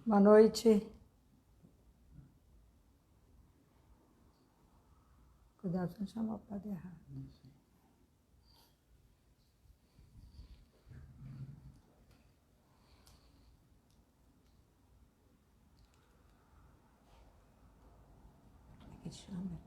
Boa noite. Cuidado pra não chamar o padre errado. Como é que chama?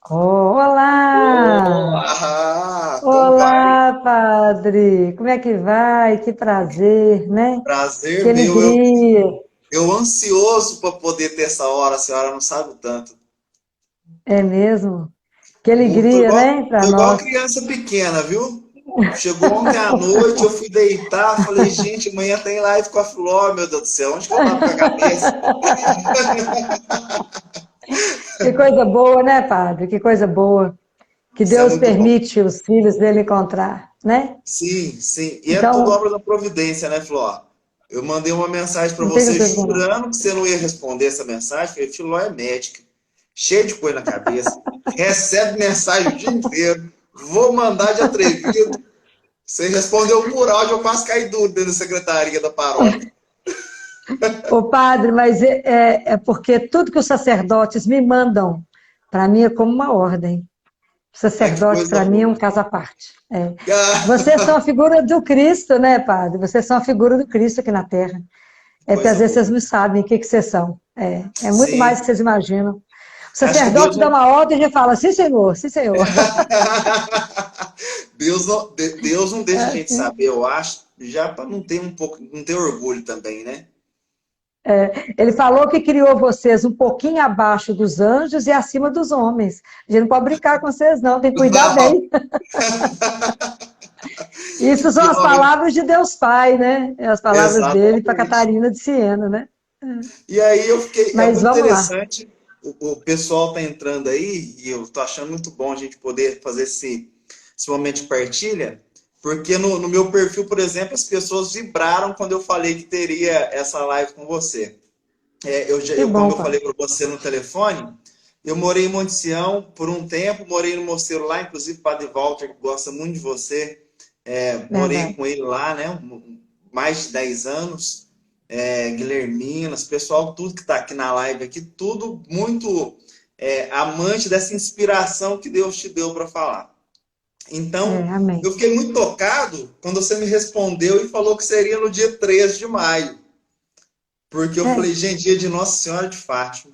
Olá! Olá, como vai? Olá, padre! Como é que vai? Que prazer, né? Que Prazer meu. alegria! Eu ansioso para poder ter essa hora, a senhora não sabe o tanto. É mesmo? Que Tô alegria, igual, né? Para tô igual nós. criança pequena, viu? Chegou ontem à noite, eu fui deitar, falei, gente, amanhã tem live com a Flor, meu Deus do céu, onde que eu tava com a cabeça? Que coisa boa, né, padre? Que coisa boa. Que Isso é Deus muito bom. permite os filhos dele encontrar, né? Sim, sim. E é tudo Então, obra da providência, né, Flor? Eu mandei uma mensagem para não tenho você dúvida, não. jurando que você não ia responder essa mensagem, porque a Filó é médica, cheia de coisa na cabeça, recebe mensagem o dia inteiro, vou mandar de atrevido. Você respondeu por áudio, eu quase caí duro dentro da secretaria da paróquia. Ô, padre, mas é porque tudo que os sacerdotes me mandam, para mim é como uma ordem. O Ai, que sacerdote, coisa para mim, é um boa. caso à parte. É. Vocês são a Ah, figura do Cristo, né, padre? Vocês são a figura do Cristo aqui na Terra. É porque às coisa vezes vocês boa. não sabem o que, que vocês são. É muito mais do que Sim, vocês imaginam. O acho que Deus sacerdote dá não. uma ordem e já fala, sim, senhor, sim, senhor. Deus não É deixa a gente assim. saber, eu acho, já para não ter um pouco, não ter orgulho também, né? Ele falou que criou vocês um pouquinho abaixo dos anjos e acima dos homens. A gente não pode brincar com vocês, não, tem que cuidar Não, bem. Isso são as Filomena, palavras de Deus Pai, né? É as palavras dele para exatamente. Catarina de Siena, né? E aí eu fiquei, é Mas muito vamos lá. interessante, o pessoal tá entrando aí, e eu tô achando muito bom a gente poder fazer esse momento de partilha, porque no meu perfil, por exemplo, as pessoas vibraram quando eu falei que teria essa live com você. Que Como bom, eu falei pai. para você no telefone, eu morei em Monte Sião por um tempo, morei no mosteiro lá, inclusive o Padre Walter, que gosta muito de você, morei Verdade. com ele lá, né, mais de 10 anos, Guilherminas, pessoal, tudo que está aqui na live aqui, tudo muito amante dessa inspiração que Deus te deu para falar. Então, Amém. eu fiquei muito tocado quando você me respondeu e falou que seria no dia 13 de maio, porque eu É, falei, gente, dia de Nossa Senhora de Fátima,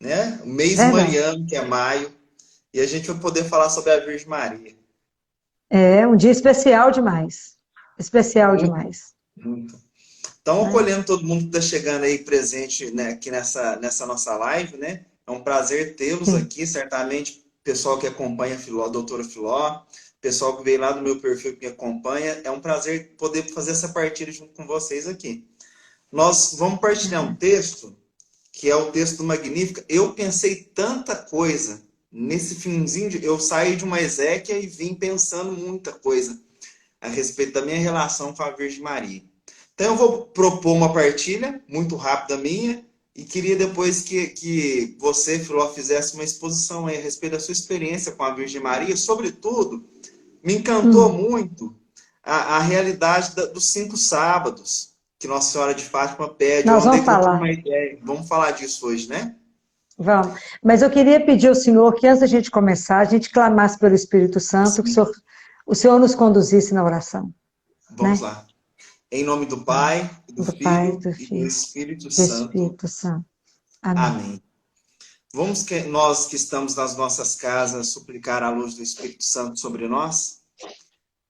né? O mês verdade. mariano, que é maio, e a gente vai poder falar sobre a Virgem Maria. É um dia especial demais. Especial Muito, demais. muito. Então, Né? acolhendo todo mundo que está chegando aí presente, né, aqui nessa nossa live, né? É um prazer tê-los Sim. aqui, certamente, pessoal que acompanha a Filó, a doutora Filó, pessoal que veio lá do meu perfil que me acompanha, é um prazer poder fazer essa partilha junto com vocês aqui. Nós vamos partilhar um texto, que é o texto do Magnífica. Eu pensei tanta coisa nesse finzinho, eu saí de uma exéquia e vim pensando muita coisa a respeito da minha relação com a Virgem Maria. Então eu vou propor uma partilha muito rápida minha e queria depois que você, Filó, fizesse uma exposição aí a respeito da sua experiência com a Virgem Maria. Sobretudo, me encantou Hum, muito a realidade dos 5 sábados que Nossa Senhora de Fátima pede. Eu nós andei vamos trocando uma falar. ideia. Vamos falar disso hoje, né? Vamos. Mas eu queria pedir ao senhor que antes da gente começar, a gente clamasse pelo Espírito Santo, que Sim. o senhor nos conduzisse na oração, Vamos né? lá. Em nome do Tá. Pai, do Do Pai, Filho do e do Filho, Espírito do Santo. Espírito Santo. Amém. Amém. Vamos que nós que estamos nas nossas casas suplicar a luz do Espírito Santo sobre nós,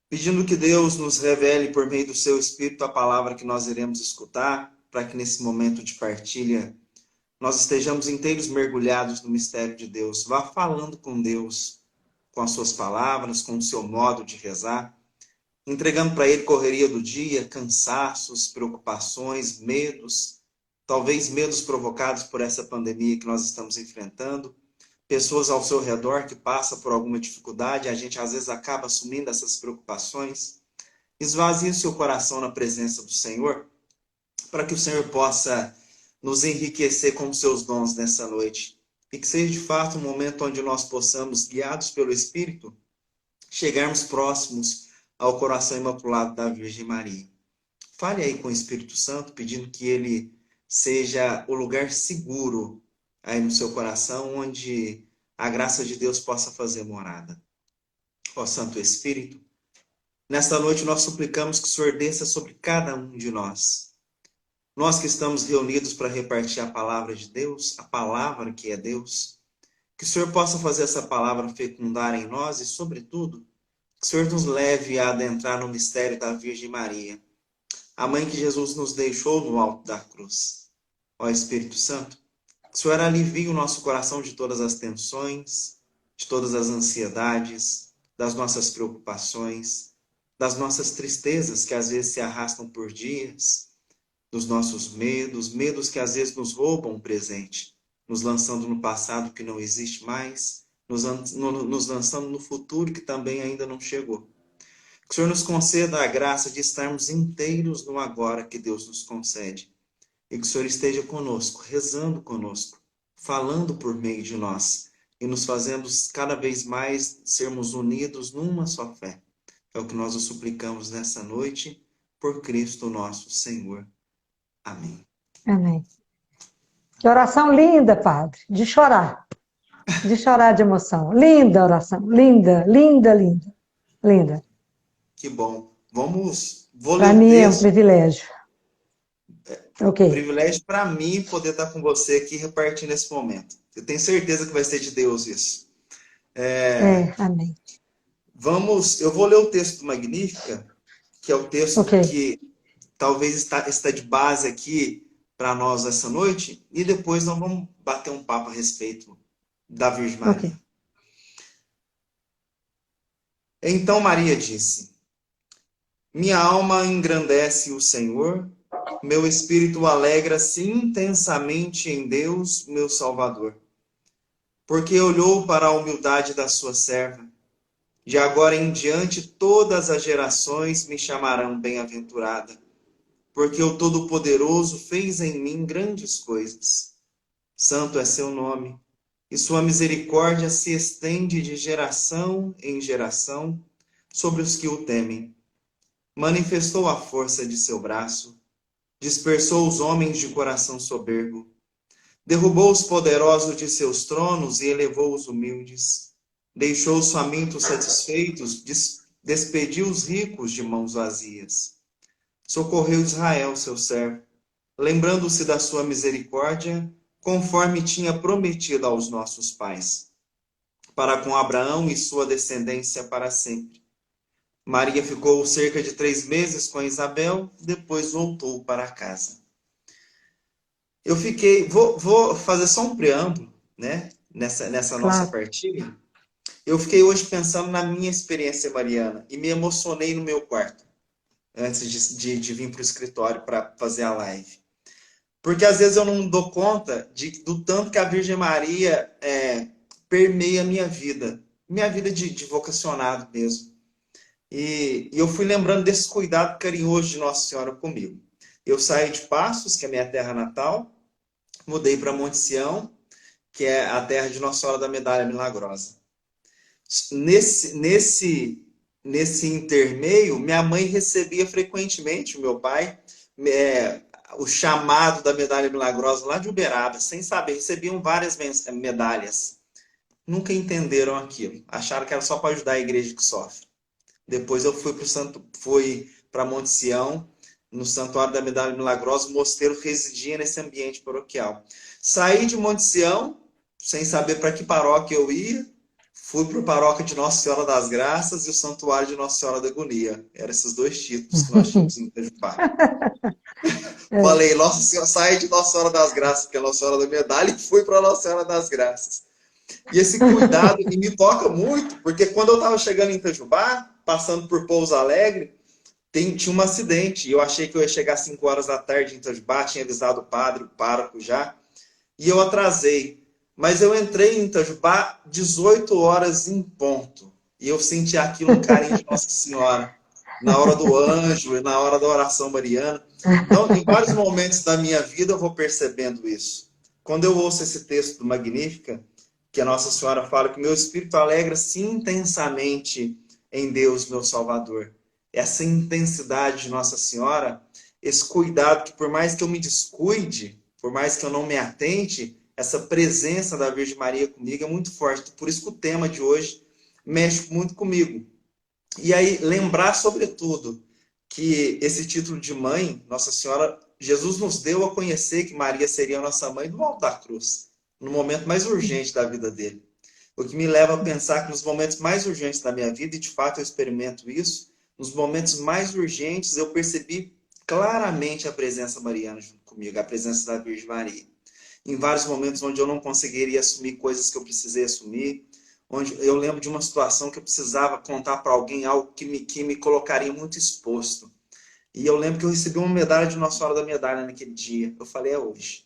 pedindo que Deus nos revele por meio do seu Espírito a palavra que nós iremos escutar, para que nesse momento de partilha nós estejamos inteiros mergulhados no mistério de Deus. Vá falando com Deus, com as suas palavras, com o seu modo de rezar, entregando para Ele correria do dia, cansaços, preocupações, medos, talvez medos provocados por essa pandemia que nós estamos enfrentando, pessoas ao seu redor que passam por alguma dificuldade, a gente às vezes acaba assumindo essas preocupações. Esvazie o seu coração na presença do Senhor, para que o Senhor possa nos enriquecer com os seus dons nessa noite. E que seja de fato um momento onde nós possamos, guiados pelo Espírito, chegarmos próximos ao coração imaculado da Virgem Maria. Fale aí com o Espírito Santo, pedindo que ele seja o lugar seguro aí no seu coração, onde a graça de Deus possa fazer morada. Ó Santo Espírito, nesta noite nós suplicamos que o Senhor desça sobre cada um de nós. Nós que estamos reunidos para repartir a palavra de Deus, a palavra que é Deus, que o Senhor possa fazer essa palavra fecundar em nós e, sobretudo, que o Senhor nos leve a adentrar no mistério da Virgem Maria, a mãe que Jesus nos deixou no alto da cruz. Ó Espírito Santo, que o Senhor alivie o nosso coração de todas as tensões, de todas as ansiedades, das nossas preocupações, das nossas tristezas que às vezes se arrastam por dias, dos nossos medos, medos que às vezes nos roubam o presente, nos lançando no passado que não existe mais, nos lançando no futuro que também ainda não chegou. Que o Senhor nos conceda a graça de estarmos inteiros no agora que Deus nos concede. E que o Senhor esteja conosco, rezando conosco, falando por meio de nós e nos fazendo cada vez mais sermos unidos numa só fé. É o que nós o suplicamos nessa noite, por Cristo nosso Senhor. Amém. Amém. Que oração linda, padre. De chorar. De chorar de emoção. Linda oração. Linda, linda, linda. Linda. Que bom. Vou ler Para o mim é um texto. privilégio. Ok. Privilégio para mim poder estar com você aqui repartindo esse momento. Eu tenho certeza que vai ser de Deus isso. Amém. Eu vou ler o texto do Magnífica, que é o texto Ok. que talvez está de base aqui para nós essa noite, e depois nós vamos bater um papo a respeito da Virgem Ok. Maria. Então Maria disse: minha alma engrandece o Senhor, meu espírito alegra-se intensamente em Deus, meu Salvador, porque olhou para a humildade da sua serva. De agora em diante todas as gerações me chamarão bem-aventurada, porque o Todo-Poderoso fez em mim grandes coisas. Santo é seu nome, e sua misericórdia se estende de geração em geração sobre os que o temem. Manifestou a força de seu braço, dispersou os homens de coração soberbo, derrubou os poderosos de seus tronos e elevou os humildes, deixou os famintos satisfeitos, despediu os ricos de mãos vazias. Socorreu Israel, seu servo, lembrando-se da sua misericórdia, conforme tinha prometido aos nossos pais, para com Abraão e sua descendência para sempre. Maria ficou cerca de 3 meses com Isabel, depois voltou para casa. Eu fiquei, vou fazer só um preâmbulo, né? Nessa nossa Claro. partilha. Eu fiquei hoje pensando na minha experiência mariana e me emocionei no meu quarto, antes de vir para o escritório para fazer a live. Porque às vezes eu não dou conta do tanto que a Virgem Maria permeia a minha vida de vocacionado mesmo. E eu fui lembrando desse cuidado carinhoso de Nossa Senhora comigo. Eu saí de Passos, que é minha terra natal, mudei para Monte Sião, que é a terra de Nossa Senhora da Medalha Milagrosa. Nesse intermeio, minha mãe recebia frequentemente, o meu pai, é, o chamado da Medalha Milagrosa lá de Uberaba, sem saber, recebiam várias medalhas. Nunca entenderam aquilo, acharam que era só para ajudar a igreja que sofre. Depois eu fui para Monte Sião, no Santuário da Medalha Milagrosa, o mosteiro residia nesse ambiente paroquial. Saí de Monte Sião, sem saber para que paróquia eu ia, fui para a paróquia de Nossa Senhora das Graças e o Santuário de Nossa Senhora da Agonia. Eram esses dois títulos que nós tínhamos em Itajubá. É. Falei, Nossa Senhora, saí de Nossa Senhora das Graças, que é Nossa Senhora da Medalha, e fui para Nossa Senhora das Graças. E esse cuidado me toca muito, porque quando eu estava chegando em Itajubá, passando por Pouso Alegre, tinha um acidente. E eu achei que eu ia chegar às 5 horas da tarde em Itajubá, tinha avisado o padre, o pároco já, e eu atrasei. Mas eu entrei em Itajubá 18 horas em ponto. E eu senti aquilo, um carinho de Nossa Senhora, na hora do anjo e na hora da oração mariana. Então, em vários momentos da minha vida, eu vou percebendo isso. Quando eu ouço esse texto do Magnífica, que a Nossa Senhora fala que meu espírito alegra-se intensamente em Deus, meu Salvador. Essa intensidade de Nossa Senhora, esse cuidado que por mais que eu me descuide, por mais que eu não me atente, essa presença da Virgem Maria comigo é muito forte. Por isso que o tema de hoje mexe muito comigo. E aí, lembrar, sobretudo, que esse título de mãe, Nossa Senhora, Jesus nos deu a conhecer que Maria seria a nossa mãe do alto da cruz, no momento mais urgente da vida dele. O que me leva a pensar que nos momentos mais urgentes da minha vida, e de fato eu experimento isso, nos momentos mais urgentes eu percebi claramente a presença mariana junto comigo, a presença da Virgem Maria. Em vários momentos onde eu não conseguiria assumir coisas que eu precisei assumir, onde eu lembro de uma situação que eu precisava contar para alguém algo que me colocaria muito exposto. E eu lembro que eu recebi uma medalha de Nossa Senhora da Medalha naquele dia. Eu falei, é hoje.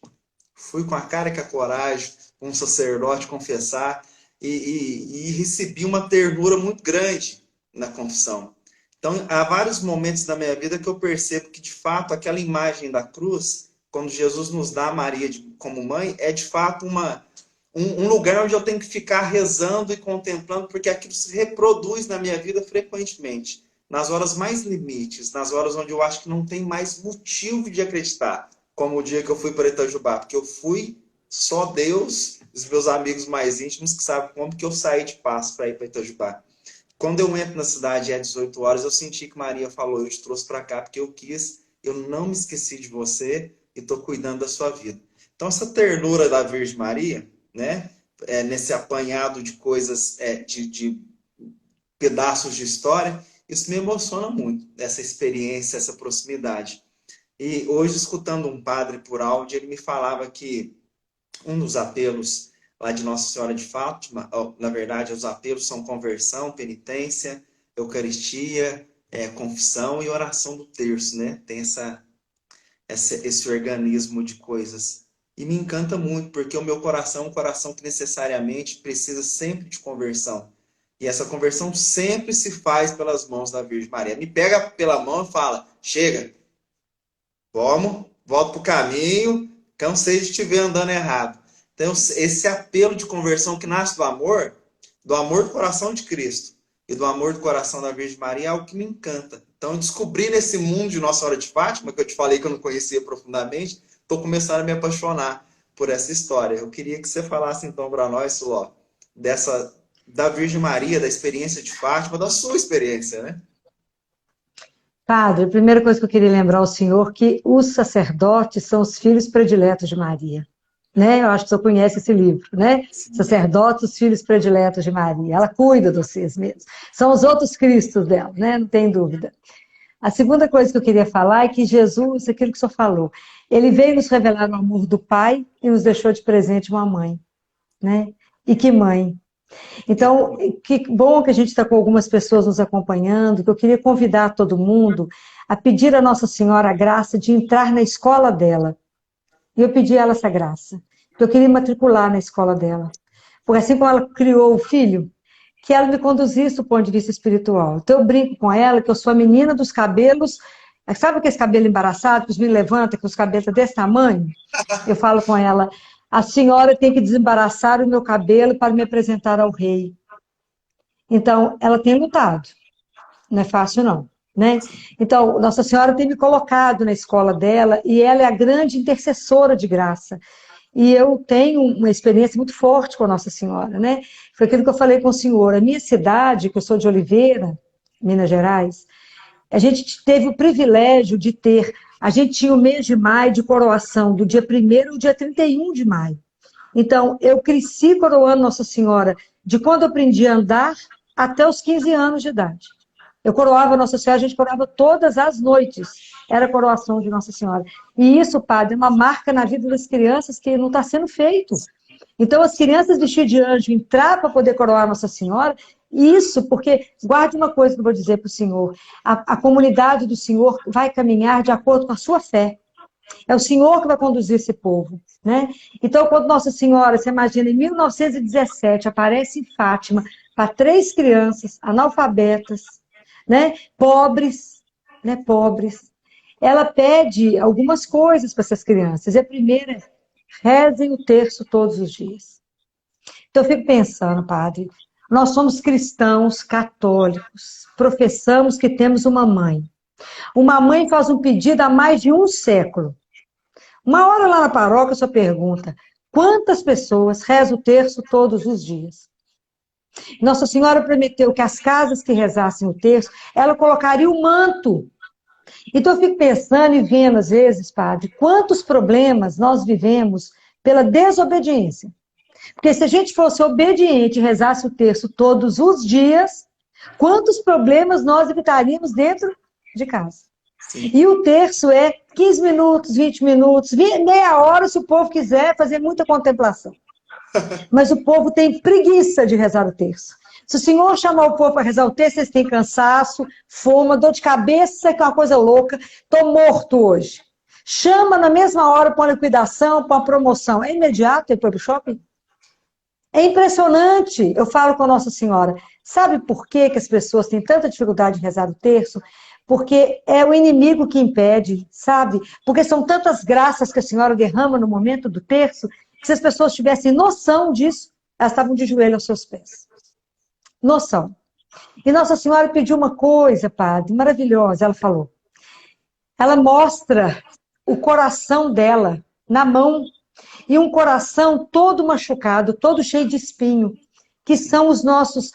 Fui com a cara e com a coragem, com um sacerdote confessar, e recebi uma ternura muito grande na confissão. Então, há vários momentos da minha vida que eu percebo que, de fato, aquela imagem da cruz, quando Jesus nos dá a Maria como mãe, é de fato um lugar onde eu tenho que ficar rezando e contemplando, porque aquilo se reproduz na minha vida frequentemente. Nas horas mais limites, nas horas onde eu acho que não tem mais motivo de acreditar, como o dia que eu fui para Itajubá, porque eu fui, só Deus, os meus amigos mais íntimos que sabem como que eu saí de Passo para ir para Itajubá. Quando eu entro na cidade às 18 horas, eu senti que Maria falou, eu te trouxe para cá porque eu quis, eu não me esqueci de você e estou cuidando da sua vida. Então essa ternura da Virgem Maria, né, nesse apanhado de coisas, de pedaços de história, isso me emociona muito, essa experiência, essa proximidade. E hoje, escutando um padre por áudio, ele me falava que um dos apelos lá de Nossa Senhora de Fátima, na verdade, os apelos são conversão, penitência, Eucaristia, confissão e oração do terço, né? Tem esse organismo de coisas. E me encanta muito, porque o meu coração é um coração que necessariamente precisa sempre de conversão. E essa conversão sempre se faz pelas mãos da Virgem Maria. Me pega pela mão e fala, chega, vamos, volta para o caminho, cansei de te ver andando errado. Então, esse apelo de conversão que nasce do amor do coração de Cristo e do amor do coração da Virgem Maria é algo que me encanta. Então, descobri nesse mundo de Nossa Senhora de Fátima, que eu te falei que eu não conhecia profundamente, estou começando a me apaixonar por essa história. Eu queria que você falasse então para nós, Suló, da Virgem Maria, da experiência de Fátima, da sua experiência, né? Padre, a primeira coisa que eu queria lembrar ao senhor é que os sacerdotes são os filhos prediletos de Maria. né? Eu acho que você conhece esse livro, né? Sacerdotes, os filhos prediletos de Maria. Ela cuida de vocês mesmos. São os outros Cristos dela, né? Não tem dúvida. A segunda coisa que eu queria falar é que Jesus, aquilo que o senhor falou, ele veio nos revelar o amor do Pai e nos deixou de presente uma mãe, né? E que mãe! Então, que bom que a gente está com algumas pessoas nos acompanhando, que eu queria convidar todo mundo a pedir a Nossa Senhora a graça de entrar na escola dela. E eu pedi a ela essa graça, porque eu queria matricular na escola dela. Porque assim como ela criou o filho, que ela me conduzisse do ponto de vista espiritual. Então eu brinco com ela que eu sou a menina dos cabelos, sabe aquele cabelo embaraçado que os meninos levantam, que os cabelos desse tamanho? Eu falo com ela, a senhora tem que desembaraçar o meu cabelo para me apresentar ao rei. Então, ela tem lutado. Não é fácil, não. Né? Então, Nossa Senhora tem me colocado na escola dela e ela é a grande intercessora de graça. E eu tenho uma experiência muito forte com a Nossa Senhora, né? Foi aquilo que eu falei com o senhor. A minha cidade, que eu sou de Oliveira, Minas Gerais, a gente teve o privilégio de ter, a gente tinha o mês de maio de coroação, do dia 1º ao dia 31 de maio. Então, eu cresci coroando Nossa Senhora de quando eu aprendi a andar até os 15 anos de idade. Eu coroava Nossa Senhora, a gente coroava todas as noites. Era a coroação de Nossa Senhora. E isso, padre, é uma marca na vida das crianças que não está sendo feito. Então, as crianças vestidas de anjo entrar para poder coroar Nossa Senhora, isso, porque, guarde uma coisa que eu vou dizer para o senhor, a comunidade do Senhor vai caminhar de acordo com a sua fé. É o Senhor que vai conduzir esse povo, né? Então, quando Nossa Senhora, você imagina, em 1917, aparece em Fátima para 3 crianças analfabetas, né? Pobres, né? Pobres. Ela pede algumas coisas para essas crianças. E a primeira é, rezem o terço todos os dias. Então, eu fico pensando, padre, nós somos cristãos católicos, professamos que temos uma mãe. Uma mãe faz um pedido há mais de um século. Uma hora lá na paróquia, só pergunta, quantas pessoas rezam o terço todos os dias? Nossa Senhora prometeu que as casas que rezassem o terço, ela colocaria o manto. Então eu fico pensando e vendo, às vezes, padre, quantos problemas nós vivemos pela desobediência. Porque se a gente fosse obediente e rezasse o terço todos os dias, quantos problemas nós evitaríamos dentro de casa? Sim. E o terço é 15 minutos, 20 minutos, meia hora se o povo quiser fazer muita contemplação. Mas o povo tem preguiça de rezar o terço. Se o Senhor chamar o povo para rezar o terço, eles têm cansaço, fome, dor de cabeça, que é uma coisa louca. Estou morto hoje. Chama na mesma hora para uma liquidação, para uma promoção. É imediato depois do shopping? É impressionante. Eu falo com a Nossa Senhora. Sabe por que as pessoas têm tanta dificuldade de rezar o terço? Porque é o inimigo que impede, sabe? Porque são tantas graças que a Senhora derrama no momento do terço, que se as pessoas tivessem noção disso, elas estavam de joelho aos seus pés. Noção. E Nossa Senhora pediu uma coisa, padre, maravilhosa, ela falou. Ela mostra o coração dela na mão, e um coração todo machucado, todo cheio de espinho, que são os nossos,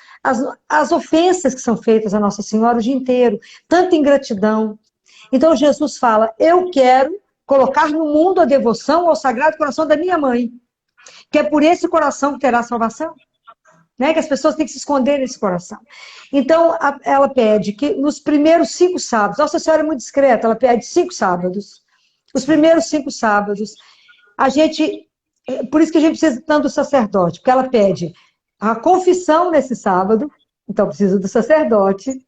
as ofensas que são feitas a Nossa Senhora o dia inteiro, tanta ingratidão. Então Jesus fala, eu quero colocar no mundo a devoção ao Sagrado Coração da minha mãe, que é por esse coração que terá salvação. Né? Que as pessoas têm que se esconder nesse coração. Então, ela pede que nos primeiros 5 sábados, Nossa Senhora é muito discreta, ela pede 5 sábados, os primeiros 5 sábados, por isso que a gente precisa tanto do sacerdote, porque ela pede a confissão nesse sábado, então precisa do sacerdote,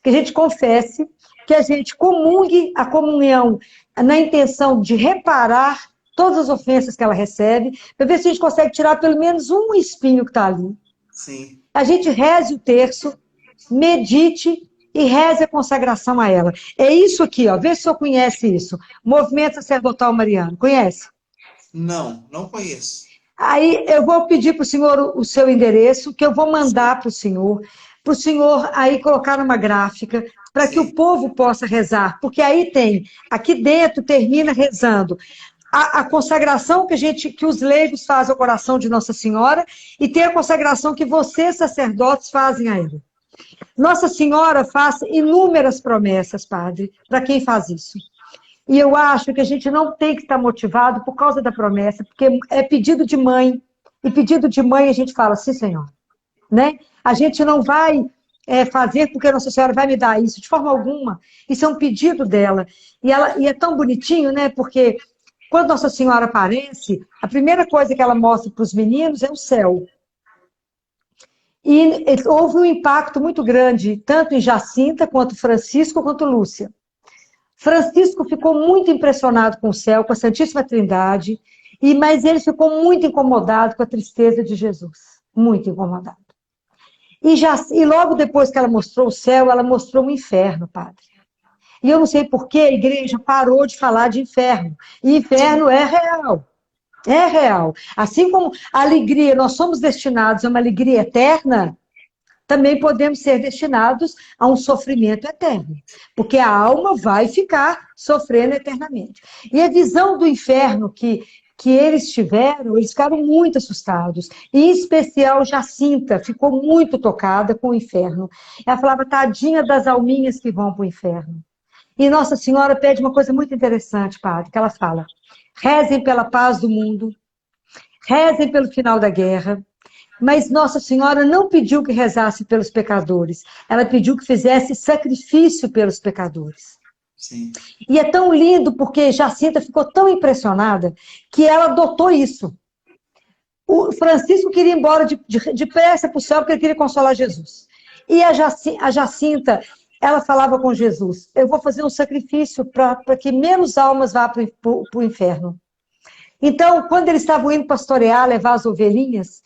que a gente confesse, que a gente comungue a comunhão na intenção de reparar todas as ofensas que ela recebe, para ver se a gente consegue tirar pelo menos um espinho que está ali. Sim. A gente reze o terço, medite e reze a consagração a ela. É isso aqui, ó. Vê se o senhor conhece isso. Movimento Sacerdotal Mariano. Conhece? Não, não conheço. Aí eu vou pedir para o senhor o seu endereço, que eu vou mandar para o senhor aí colocar numa gráfica, para que o povo possa rezar. Porque aí tem, aqui dentro termina rezando a consagração que os leigos fazem ao coração de Nossa Senhora e tem a consagração que vocês, sacerdotes, fazem a ela. Nossa Senhora faz inúmeras promessas, padre, para quem faz isso. E eu acho que a gente não tem que estar motivado por causa da promessa, porque é pedido de mãe. E pedido de mãe a gente fala, sim, Senhor. Né? A gente não vai fazer porque Nossa Senhora vai me dar isso, de forma alguma. Isso é um pedido dela. E é tão bonitinho, né? Porque quando Nossa Senhora aparece, a primeira coisa que ela mostra para os meninos é o céu. E houve um impacto muito grande, tanto em Jacinta, quanto Francisco, quanto Lúcia. Francisco ficou muito impressionado com o céu, com a Santíssima Trindade, mas ele ficou muito incomodado com a tristeza de Jesus. Muito incomodado. E logo depois que ela mostrou o céu, ela mostrou o inferno, padre. E eu não sei por que a igreja parou de falar de inferno. E inferno é real. É real. Assim como a alegria, nós somos destinados a uma alegria eterna, também podemos ser destinados a um sofrimento eterno. Porque a alma vai ficar sofrendo eternamente. E a visão do inferno que eles tiveram, eles ficaram muito assustados. E, em especial, Jacinta ficou muito tocada com o inferno. Ela falava, tadinha das alminhas que vão para o inferno. E Nossa Senhora pede uma coisa muito interessante, padre, que ela fala, rezem pela paz do mundo, rezem pelo final da guerra, mas Nossa Senhora não pediu que rezasse pelos pecadores, ela pediu que fizesse sacrifício pelos pecadores. Sim. E é tão lindo porque Jacinta ficou tão impressionada que ela adotou isso. O Francisco queria ir embora depressa para o céu porque ele queria consolar Jesus. E a Jacinta, ela falava com Jesus, eu vou fazer um sacrifício para que menos almas vá para o inferno. Então, quando eles estavam indo pastorear, levar as ovelhinhas,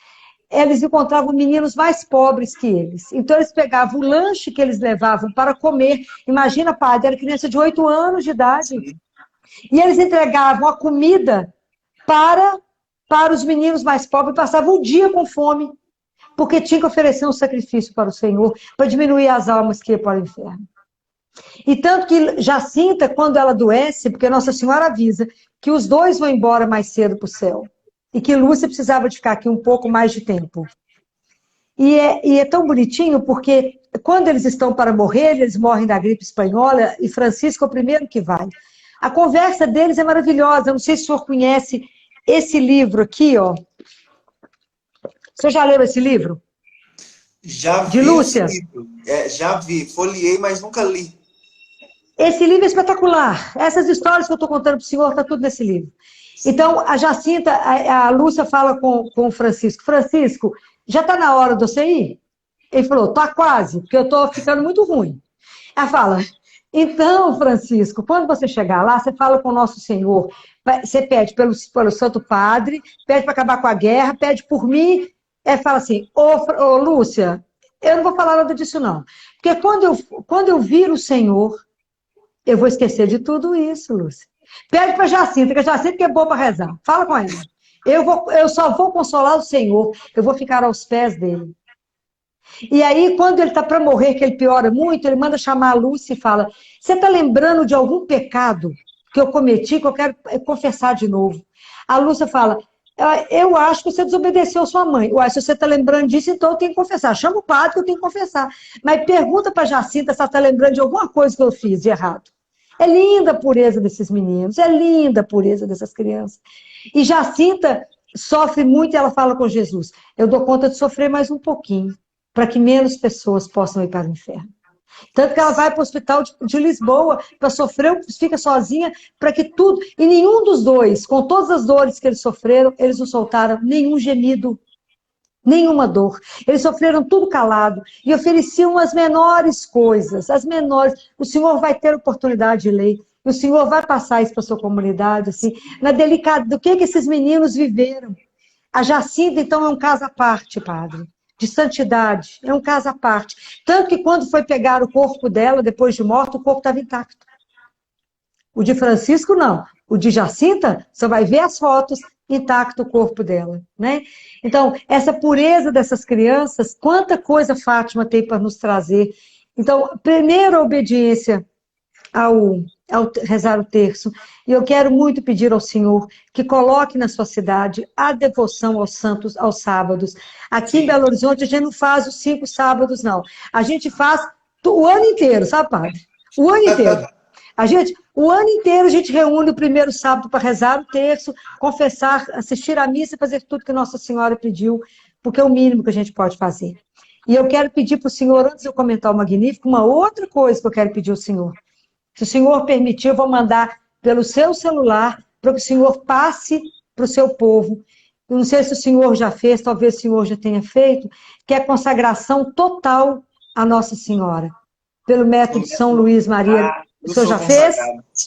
eles encontravam meninos mais pobres que eles. Então, eles pegavam o lanche que eles levavam para comer. Imagina, padre, era criança de 8 anos de idade. E eles entregavam a comida para os meninos mais pobres, passavam um dia com fome, porque tinha que oferecer um sacrifício para o Senhor, para diminuir as almas que iam para o inferno. E tanto que Jacinta, quando ela adoece, porque Nossa Senhora avisa que os dois vão embora mais cedo para o céu, e que Lúcia precisava de ficar aqui um pouco mais de tempo. E é tão bonitinho, porque quando eles estão para morrer, eles morrem da gripe espanhola, e Francisco é o primeiro que vai. A conversa deles é maravilhosa, eu não sei se o senhor conhece esse livro aqui, ó. O senhor já leu esse livro? Já vi de Lúcia? esse livro. Já vi, folheei, mas nunca li. Esse livro é espetacular. Essas histórias que eu estou contando para o senhor, está tudo nesse livro. Então, a Jacinta, a Lúcia fala com o Francisco, Francisco, já está na hora de você ir? Ele falou, está quase, porque eu estou ficando muito ruim. Ela fala, então, Francisco, quando você chegar lá, você fala com o nosso Senhor, você pede pelo Santo Padre, pede para acabar com a guerra, pede por mim, fala assim, ô Lúcia, eu não vou falar nada disso não, porque quando eu vir o Senhor, eu vou esquecer de tudo isso, Lúcia. Pede para Jacinta, que a Jacinta que é boa para rezar. Fala com ela. Eu só vou consolar o Senhor, eu vou ficar aos pés dele. E aí, quando ele está para morrer, que ele piora muito, ele manda chamar a Lúcia e fala, você está lembrando de algum pecado que eu cometi, que eu quero confessar de novo? A Lúcia fala, eu acho que você desobedeceu sua mãe. Ué, se você está lembrando disso, então eu tenho que confessar. Chama o padre que eu tenho que confessar. Mas pergunta para Jacinta se ela está lembrando de alguma coisa que eu fiz de errado. É linda a pureza desses meninos, é linda a pureza dessas crianças. E Jacinta sofre muito e ela fala com Jesus, eu dou conta de sofrer mais um pouquinho, para que menos pessoas possam ir para o inferno. Tanto que ela vai para o hospital de Lisboa para sofrer, fica sozinha, para que tudo... E nenhum dos dois, com todas as dores que eles sofreram, eles não soltaram nenhum gemido, nenhuma dor. Eles sofreram tudo calado e ofereciam as menores coisas, as menores. O Senhor vai ter oportunidade de ler, o Senhor vai passar isso para a sua comunidade, assim, na delicadeza do que esses meninos viveram. A Jacinta, então, é um caso à parte, padre, de santidade, é um caso à parte. Tanto que quando foi pegar o corpo dela, depois de morta, o corpo estava intacto. O de Francisco, não. O de Jacinta, você vai ver as fotos, intacto o corpo dela, né? Então, essa pureza dessas crianças, quanta coisa Fátima tem para nos trazer. Então, primeiro a obediência ao rezar o terço, e eu quero muito pedir ao Senhor que coloque na sua cidade a devoção aos santos, aos sábados. Aqui em Belo Horizonte, a gente não faz os 5 sábados, não. A gente faz o ano inteiro, sabe, padre? O ano inteiro. O ano inteiro a gente reúne o primeiro sábado para rezar o terço, confessar, assistir à missa e fazer tudo que Nossa Senhora pediu, porque é o mínimo que a gente pode fazer. E eu quero pedir para o Senhor, antes de eu comentar o Magnífico, uma outra coisa que eu quero pedir ao Senhor. Se o Senhor permitir, eu vou mandar pelo seu celular para que o Senhor passe para o seu povo. Eu não sei se o Senhor já fez, talvez o Senhor já tenha feito, que é a consagração total à Nossa Senhora. Pelo método de São Luís Maria. O senhor já fez?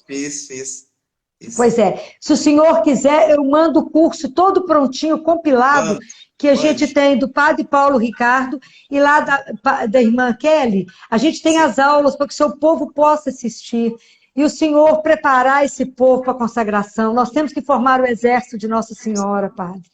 Fiz. Isso. Pois é. Se o senhor quiser, eu mando o curso todo prontinho, compilado, que a gente tem do Padre Paulo Ricardo e lá da irmã Kelly. A gente tem as aulas para que o seu povo possa assistir. E o Senhor preparar esse povo para a consagração. Nós temos que formar o exército de Nossa Senhora, Padre.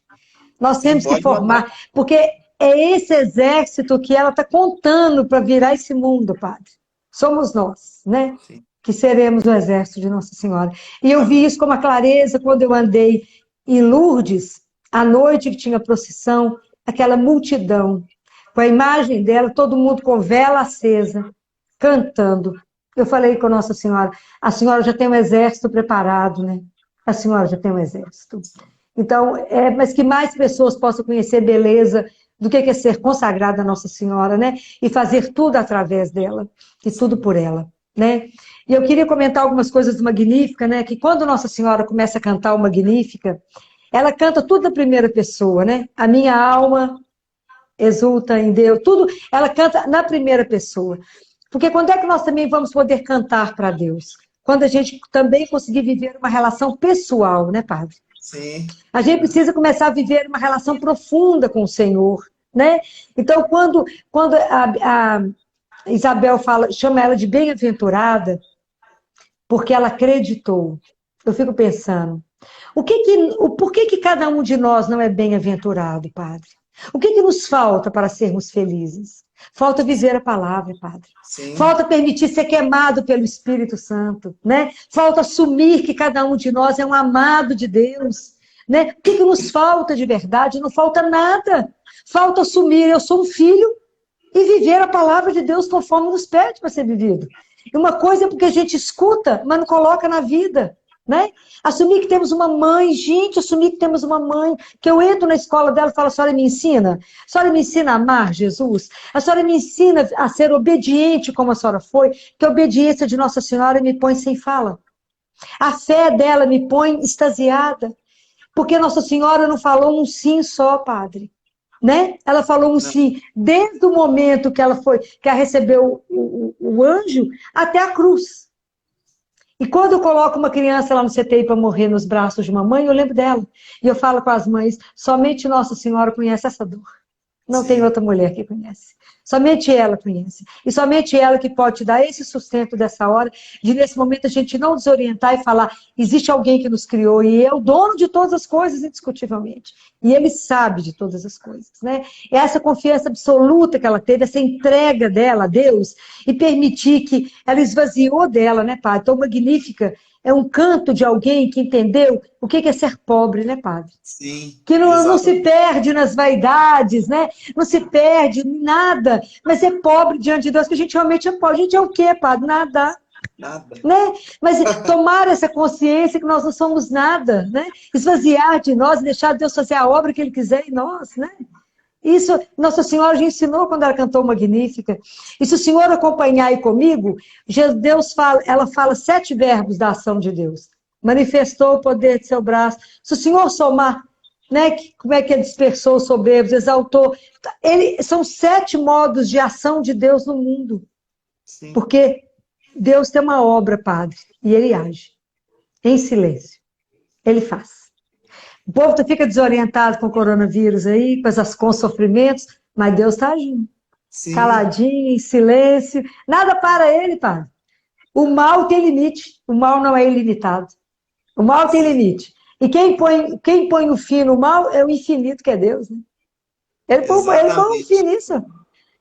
Nós temos que formar, porque é esse exército que ela está contando para virar esse mundo, Padre. Somos nós, né? Sim. Que seremos o exército de Nossa Senhora. E eu vi isso com uma clareza quando eu andei em Lourdes, à noite que tinha procissão, aquela multidão, com a imagem dela, todo mundo com vela acesa, cantando. Eu falei com Nossa Senhora, a senhora já tem um exército preparado, né? A senhora já tem um exército. Então, mas que mais pessoas possam conhecer beleza do que é ser consagrada a Nossa Senhora, né? E fazer tudo através dela, e tudo por ela, né? E eu queria comentar algumas coisas do Magnífica, né? Que quando Nossa Senhora começa a cantar o Magnífica, ela canta tudo na primeira pessoa, né? A minha alma exulta em Deus, tudo ela canta na primeira pessoa. Porque quando é que nós também vamos poder cantar para Deus? Quando a gente também conseguir viver uma relação pessoal, né, Padre? Sim. A gente precisa começar a viver uma relação profunda com o Senhor, né? Então, quando a Isabel chama ela de bem-aventurada, porque ela acreditou, eu fico pensando, por que cada um de nós não é bem-aventurado, Padre? O que nos falta para sermos felizes? Falta viver a palavra, Padre. Sim. Falta permitir ser queimado pelo Espírito Santo, né? Falta assumir que cada um de nós é um amado de Deus, né? O que nos falta de verdade? Não falta nada. Falta assumir, eu sou um filho e viver a palavra de Deus conforme nos pede para ser vivido. E uma coisa é porque a gente escuta, mas não coloca na vida. Né? Assumir que temos uma mãe, gente, assumir que temos uma mãe, que eu entro na escola dela e falo, a senhora me ensina a amar Jesus, a senhora me ensina a ser obediente como a senhora foi, que a obediência de Nossa Senhora me põe sem fala. A fé dela me põe extasiada, porque Nossa Senhora não falou um sim só, Padre. Né? Ela falou um sim, desde o momento que ela recebeu o anjo até a cruz. E quando eu coloco uma criança lá no CTI para morrer nos braços de uma mãe, eu lembro dela. E eu falo com as mães, somente Nossa Senhora conhece essa dor. Não Sim. tem outra mulher que conhece. Somente ela conhece. E somente ela que pode te dar esse sustento dessa hora, de nesse momento a gente não desorientar e falar, existe alguém que nos criou e é o dono de todas as coisas, indiscutivelmente. E ele sabe de todas as coisas, né? E essa confiança absoluta que ela teve, essa entrega dela a Deus, e permitir que ela esvaziou dela, né, Padre? Então, Magnífica é um canto de alguém que entendeu o que é ser pobre, né, Padre? Sim. Que não se perde nas vaidades, né? Não se perde em nada, mas é pobre diante de Deus, que a gente realmente é pobre. A gente é o quê, Padre? Nada. Nada. Né? Mas tomar essa consciência que nós não somos nada, né? Esvaziar de nós, deixar Deus fazer a obra que Ele quiser em nós, né? Isso Nossa Senhora já ensinou quando ela cantou Magnífica. E se o Senhor acompanhar aí comigo, ela fala 7 verbos da ação de Deus. Manifestou o poder de seu braço. Se o Senhor somar, né, como é que ele dispersou os soberbos, exaltou. São 7 modos de ação de Deus no mundo. Sim. Porque Deus tem uma obra, Padre, e Ele age. Em silêncio. Ele faz. O povo fica desorientado com o coronavírus aí, com os sofrimentos, mas Deus está agindo. Sim. Caladinho, em silêncio. Nada para Ele, Padre. O mal tem limite. O mal não é ilimitado. O mal tem limite. E quem põe o fim no mal é o infinito, que é Deus. Né? Ele põe o fim nisso.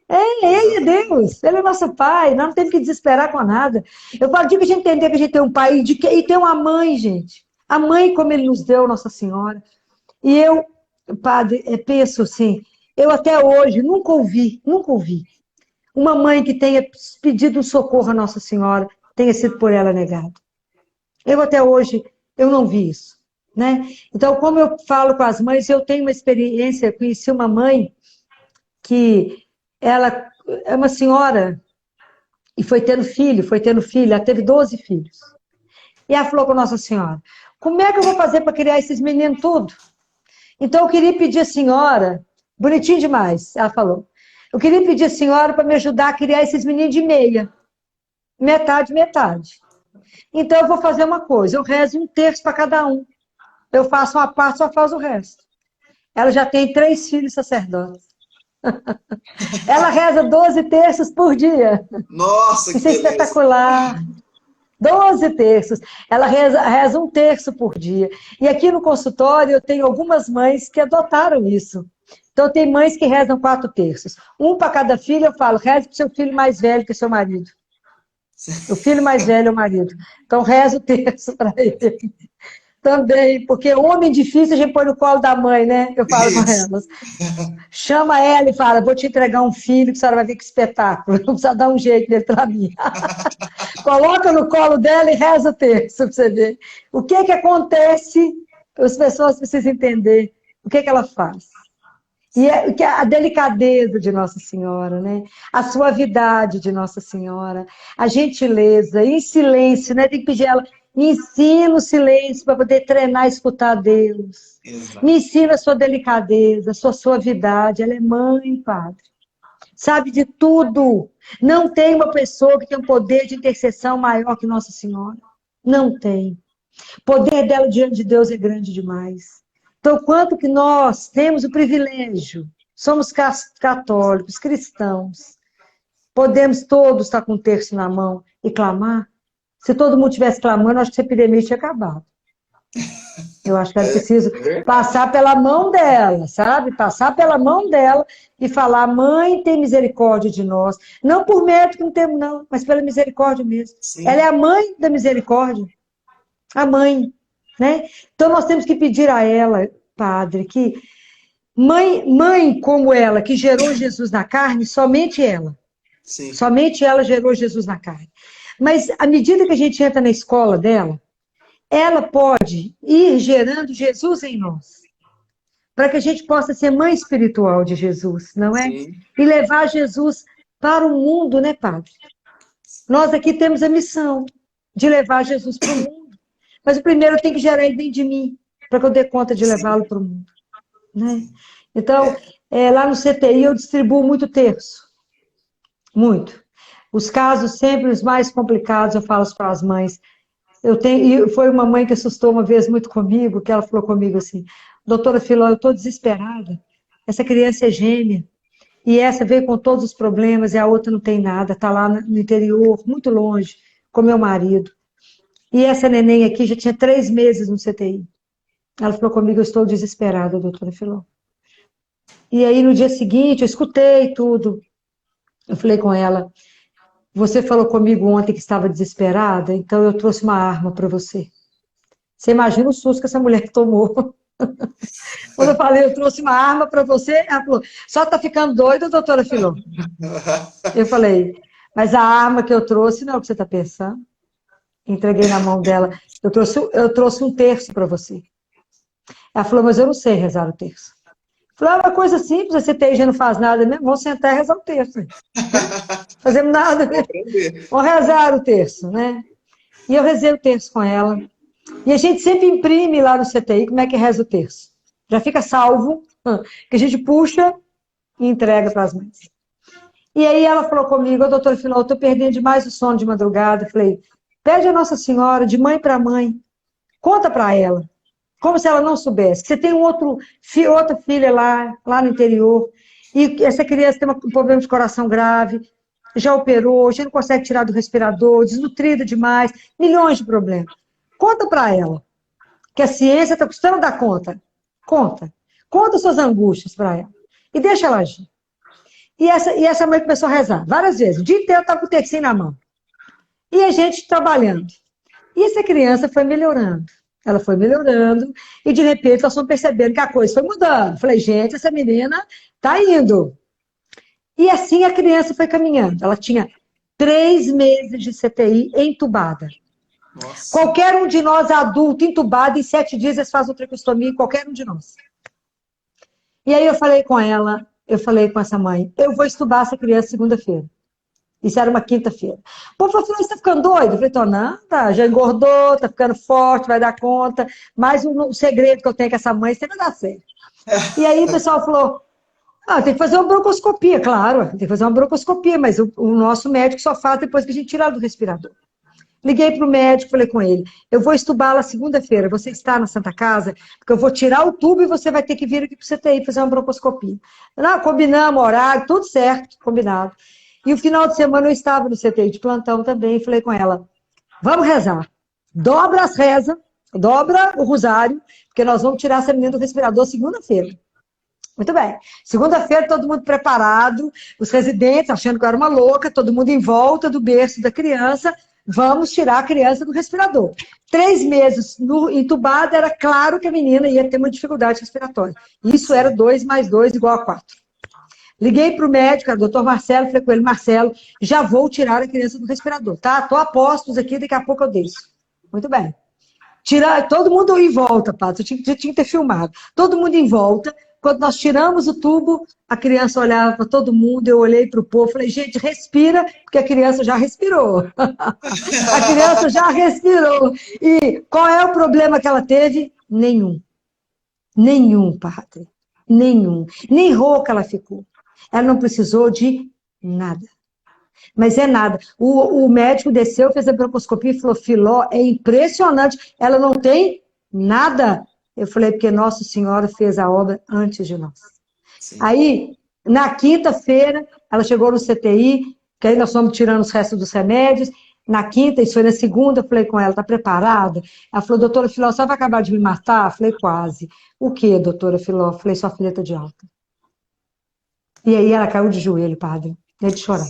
Ele é Deus. Ele é nosso Pai. Nós não temos que desesperar com nada. Eu digo que a gente entender que a gente tem um pai e tem uma mãe, gente. A mãe, como Ele nos deu, Nossa Senhora. E eu, Padre, penso assim, eu até hoje nunca ouvi uma mãe que tenha pedido um socorro a Nossa Senhora tenha sido por ela negado. Eu até hoje, eu não vi isso, né? Então, como eu falo com as mães, eu tenho uma experiência, conheci uma mãe que ela é uma senhora e foi tendo filho, ela teve 12 filhos. E ela falou com Nossa Senhora, como é que eu vou fazer para criar esses meninos tudo? Então, eu queria pedir à senhora, bonitinho demais, ela falou, eu queria pedir à senhora para me ajudar a criar esses meninos de meia, metade, metade. Então, eu vou fazer uma coisa, eu rezo 1/3 para cada um. Eu faço uma parte, só faz o resto. Ela já tem 3 filhos sacerdotes. Ela reza 12 terços por dia. Nossa, que Isso é beleza. espetacular. 12 terços. Ela reza 1/3 por dia. E aqui no consultório eu tenho algumas mães que adotaram isso. Então, tem mães que rezam 4 terços. Um para cada filho, eu falo, reze para o seu filho mais velho que o seu marido. O filho mais velho é o marido. Então, reza o terço para ele. Também, porque homem difícil a gente põe no colo da mãe, né? Eu falo com elas. Chama ela e fala, vou te entregar um filho que a senhora vai ver que espetáculo. Não precisa dar um jeito nele para mim. Coloca no colo dela e reza o terço para você ver. O que acontece, as pessoas precisam entender o que ela faz. E a delicadeza de Nossa Senhora, né? A suavidade de Nossa Senhora, a gentileza, em silêncio, né? Tem que pedir ela, me ensina o silêncio para poder treinar e escutar Deus. Exato. Me ensina a sua delicadeza, a sua suavidade. Ela é mãe, padre. Sabe de tudo. Não tem uma pessoa que tem um poder de intercessão maior que Nossa Senhora. Não tem. O poder dela diante de Deus é grande demais. Então, quanto que nós temos o privilégio, somos católicos, cristãos, podemos todos estar com o terço na mão e clamar. Se todo mundo estivesse clamando, acho que essa epidemia tinha acabado. Eu acho que era preciso passar pela mão dela, sabe? Passar pela mão dela e falar, mãe, tem misericórdia de nós. Não por mérito que não temos, não, mas pela misericórdia mesmo. Sim. Ela é a mãe da misericórdia. A mãe, né? Então nós temos que pedir a ela, padre, que mãe como ela, que gerou Jesus na carne, somente ela. Sim. Somente ela gerou Jesus na carne. Mas à medida que a gente entra na escola dela, ela pode ir gerando Jesus em nós, para que a gente possa ser mãe espiritual de Jesus, não é? Sim. E levar Jesus para o mundo, né, padre? Nós aqui temos a missão de levar Jesus para o mundo. Mas o primeiro tem que gerar ele dentro de mim, para que eu dê conta de levá-lo para o mundo. Né? Então, lá no CTI eu distribuo muito terço. Muito. Os casos sempre os mais complicados, eu falo para as mães. E foi uma mãe que assustou uma vez muito comigo, que ela falou comigo assim, doutora Filó, eu estou desesperada. Essa criança é gêmea. E essa veio com todos os problemas e a outra não tem nada. Está lá no interior, muito longe, com meu marido. E essa neném aqui já tinha 3 meses no CTI. Ela falou comigo, eu estou desesperada, doutora Filó. E aí, no dia seguinte, eu escutei tudo. Eu falei com ela, você falou comigo ontem que estava desesperada, então eu trouxe uma arma para você. Você imagina o susto que essa mulher tomou. Quando eu falei, eu trouxe uma arma para você, ela falou, só está ficando doida, doutora Filó? Eu falei, mas a arma que eu trouxe não é o que você está pensando. Entreguei na mão dela. Eu trouxe um terço para você. Ela falou, mas eu não sei rezar o terço. Eu falei, é uma coisa simples, a CTI já não faz nada mesmo, vamos sentar e rezar o terço. Não fazemos nada, né? Vamos rezar o terço, né? E eu rezei o terço com ela. E a gente sempre imprime lá no CTI como é que reza o terço. Já fica salvo, que a gente puxa e entrega para as mães. E aí ela falou comigo, doutora Filó, eu estou perdendo demais o sono de madrugada. Eu falei, pede a Nossa Senhora, de mãe para mãe, conta para ela, como se ela não soubesse, que você tem outra filha lá no interior, e essa criança tem um problema de coração grave, já operou, já não consegue tirar do respirador, desnutrida demais, milhões de problemas. Conta para ela, que a ciência está custando dar conta. Conta suas angústias para ela, e deixa ela agir. E essa mãe começou a rezar, várias vezes, o dia inteiro estava com o tercinho na mão. E a gente trabalhando. E essa criança foi melhorando. Ela foi melhorando. E, de repente, nós fomos percebendo que a coisa foi mudando. Falei, gente, essa menina está indo. E assim a criança foi caminhando. Ela tinha 3 meses de CTI entubada. Nossa. Qualquer um de nós adulto entubado, em 7 dias eles fazem tracostomia, qualquer um de nós. E aí eu falei com ela, eu falei com essa mãe, eu vou estubar essa criança segunda-feira. Isso era uma quinta-feira. O povo falou, você tá ficando doido? Eu falei, tô nada, já engordou, tá ficando forte, vai dar conta. Mas o segredo que eu tenho com essa mãe, você vai dar certo. E aí o pessoal falou, tem que fazer uma broncoscopia, claro, tem que fazer uma broncoscopia, mas o nosso médico só faz depois que a gente tira ela do respirador. Liguei para o médico, falei com ele, eu vou estubá-la segunda-feira, você está na Santa Casa, porque eu vou tirar o tubo e você vai ter que vir aqui para o CTI fazer uma broncoscopia. Não, combinamos horário, tudo certo, combinado. E o final de semana eu estava no CTI de plantão também, e falei com ela, vamos rezar, dobra as rezas, dobra o rosário, porque nós vamos tirar essa menina do respirador segunda-feira. Muito bem. Segunda-feira, todo mundo preparado, os residentes achando que eu era uma louca, todo mundo em volta do berço da criança, vamos tirar a criança do respirador. 3 meses entubada, era claro que a menina ia ter uma dificuldade respiratória. Isso era 2 mais 2 igual a 4. Liguei para o médico, o doutor Marcelo, falei com ele, Marcelo, já vou tirar a criança do respirador, tá? Estou a postos aqui, daqui a pouco eu desço. Muito bem. Todo mundo em volta, Pato, eu tinha que ter filmado. Todo mundo em volta. Quando nós tiramos o tubo, a criança olhava para todo mundo, eu olhei para o povo, falei, gente, respira, porque a criança já respirou. A criança já respirou. E qual é o problema que ela teve? Nenhum. Nenhum, padre. Nenhum. Nem rouca ela ficou. Ela não precisou de nada. Mas é nada. O médico desceu, fez a broncoscopia e falou, Filó, é impressionante, ela não tem nada. Eu falei, porque Nossa Senhora fez a obra antes de nós. Sim. Aí, na quinta-feira, ela chegou no CTI, que aí nós fomos tirando os restos dos remédios. Na quinta, isso foi na segunda, eu falei com ela, tá preparada? Ela falou, doutora Filó, você vai acabar de me matar? Eu falei, quase. O quê, doutora Filó? Eu falei, sua filha tá de alta. E aí ela caiu de joelho, padre, de chorar.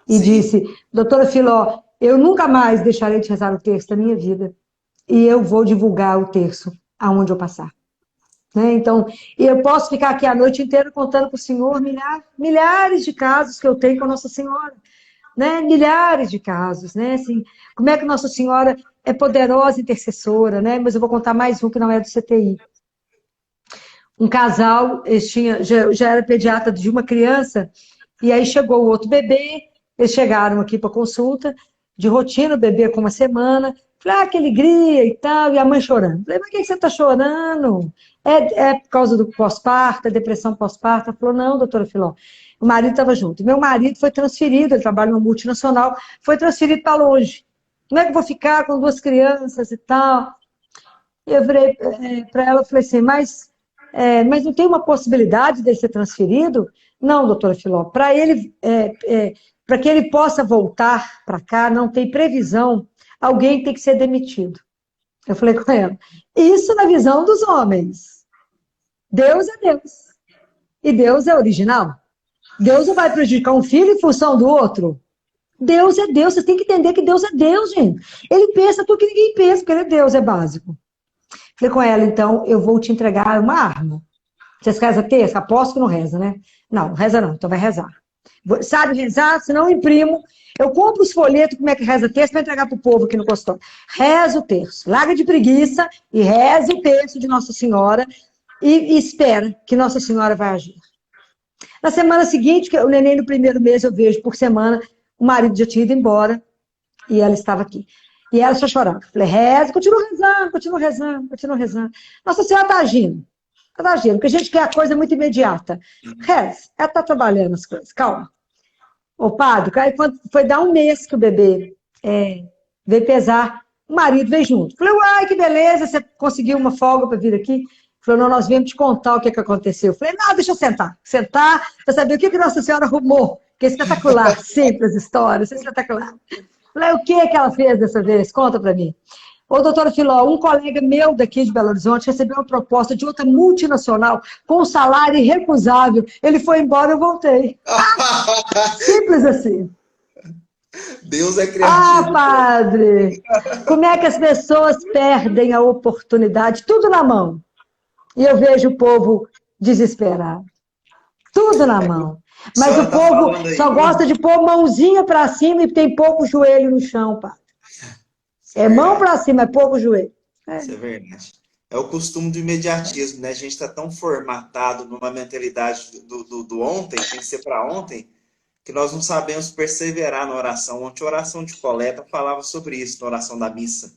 E disse, doutora Filó, eu nunca mais deixarei de rezar o terço da minha vida. E eu vou divulgar o terço aonde eu passar. Né? Então, eu posso ficar aqui a noite inteira contando para o senhor milhares de casos que eu tenho com a Nossa Senhora. Né? Milhares de casos. Né? Assim, como é que Nossa Senhora é poderosa intercessora, né? Mas eu vou contar mais um que não é do CTI. Um casal, já era pediatra de uma criança, e aí chegou o outro bebê, eles chegaram aqui para consulta, de rotina, o bebê com 1 semana, falei, que alegria e tal, e a mãe chorando. Falei, mas por que você está chorando? É por causa do pós-parto, depressão pós-parto? Ela falou, não, doutora Filó, o marido estava junto. Meu marido foi transferido, ele trabalha numa multinacional, foi transferido para longe. Como é que eu vou ficar com 2 crianças e tal? Eu virei para ela, falei assim, mas não tem uma possibilidade dele ser transferido? Não, doutora Filó, para que ele possa voltar para cá, não tem previsão, alguém tem que ser demitido. Eu falei com ela, isso na visão dos homens. Deus é Deus. E Deus é original. Deus não vai prejudicar um filho em função do outro. Deus é Deus, vocês têm que entender que Deus é Deus, gente. Ele pensa tudo que ninguém pensa, porque ele é Deus, é básico. Falei com ela, então, eu vou te entregar uma arma. Vocês rezam terça? Aposto que não reza, né? Não, reza não, então vai rezar. Sabe rezar? Se não, imprimo. Eu compro os folhetos, como é que reza terço, para entregar para o povo aqui no consultório. Reza o terço. Larga de preguiça e reza o terço de Nossa Senhora e espera que Nossa Senhora vai agir. Na semana seguinte, que o neném no primeiro mês eu vejo por semana, o marido já tinha ido embora e ela estava aqui. E ela só chorava. Falei, reza, continua rezando. Nossa Senhora está agindo. Está agindo, porque a gente quer a coisa muito imediata. Reza, ela está trabalhando as coisas, calma. Ô padre, aí quando foi dar 1 mês que o bebê veio pesar, o marido veio junto. Falei, uai, que beleza, você conseguiu uma folga para vir aqui? Falou, não, nós viemos te contar o que aconteceu. Falei, não, deixa eu sentar. Sentar para saber o que Nossa Senhora arrumou. Que é espetacular, sempre as histórias, é espetacular. Falei, o que ela fez dessa vez? Conta para mim. Ô, doutora Filó, um colega meu daqui de Belo Horizonte recebeu uma proposta de outra multinacional com um salário irrecusável. Ele foi embora, eu voltei. Simples assim. Deus é criativo. Padre, como é que as pessoas perdem a oportunidade? Tudo na mão. E eu vejo o povo desesperado. Tudo na mão. Mas o tá povo falando aí. só gosta de pôr mãozinha para cima e tem pouco joelho no chão, pá. Isso é É mão verdade. para cima, é pouco joelho. É. Isso é verdade. É o costume do imediatismo, né? A gente está tão formatado numa mentalidade do ontem, tem que ser para ontem, que nós não sabemos perseverar na oração. Ontem, a oração de coleta falava sobre isso, na oração da missa.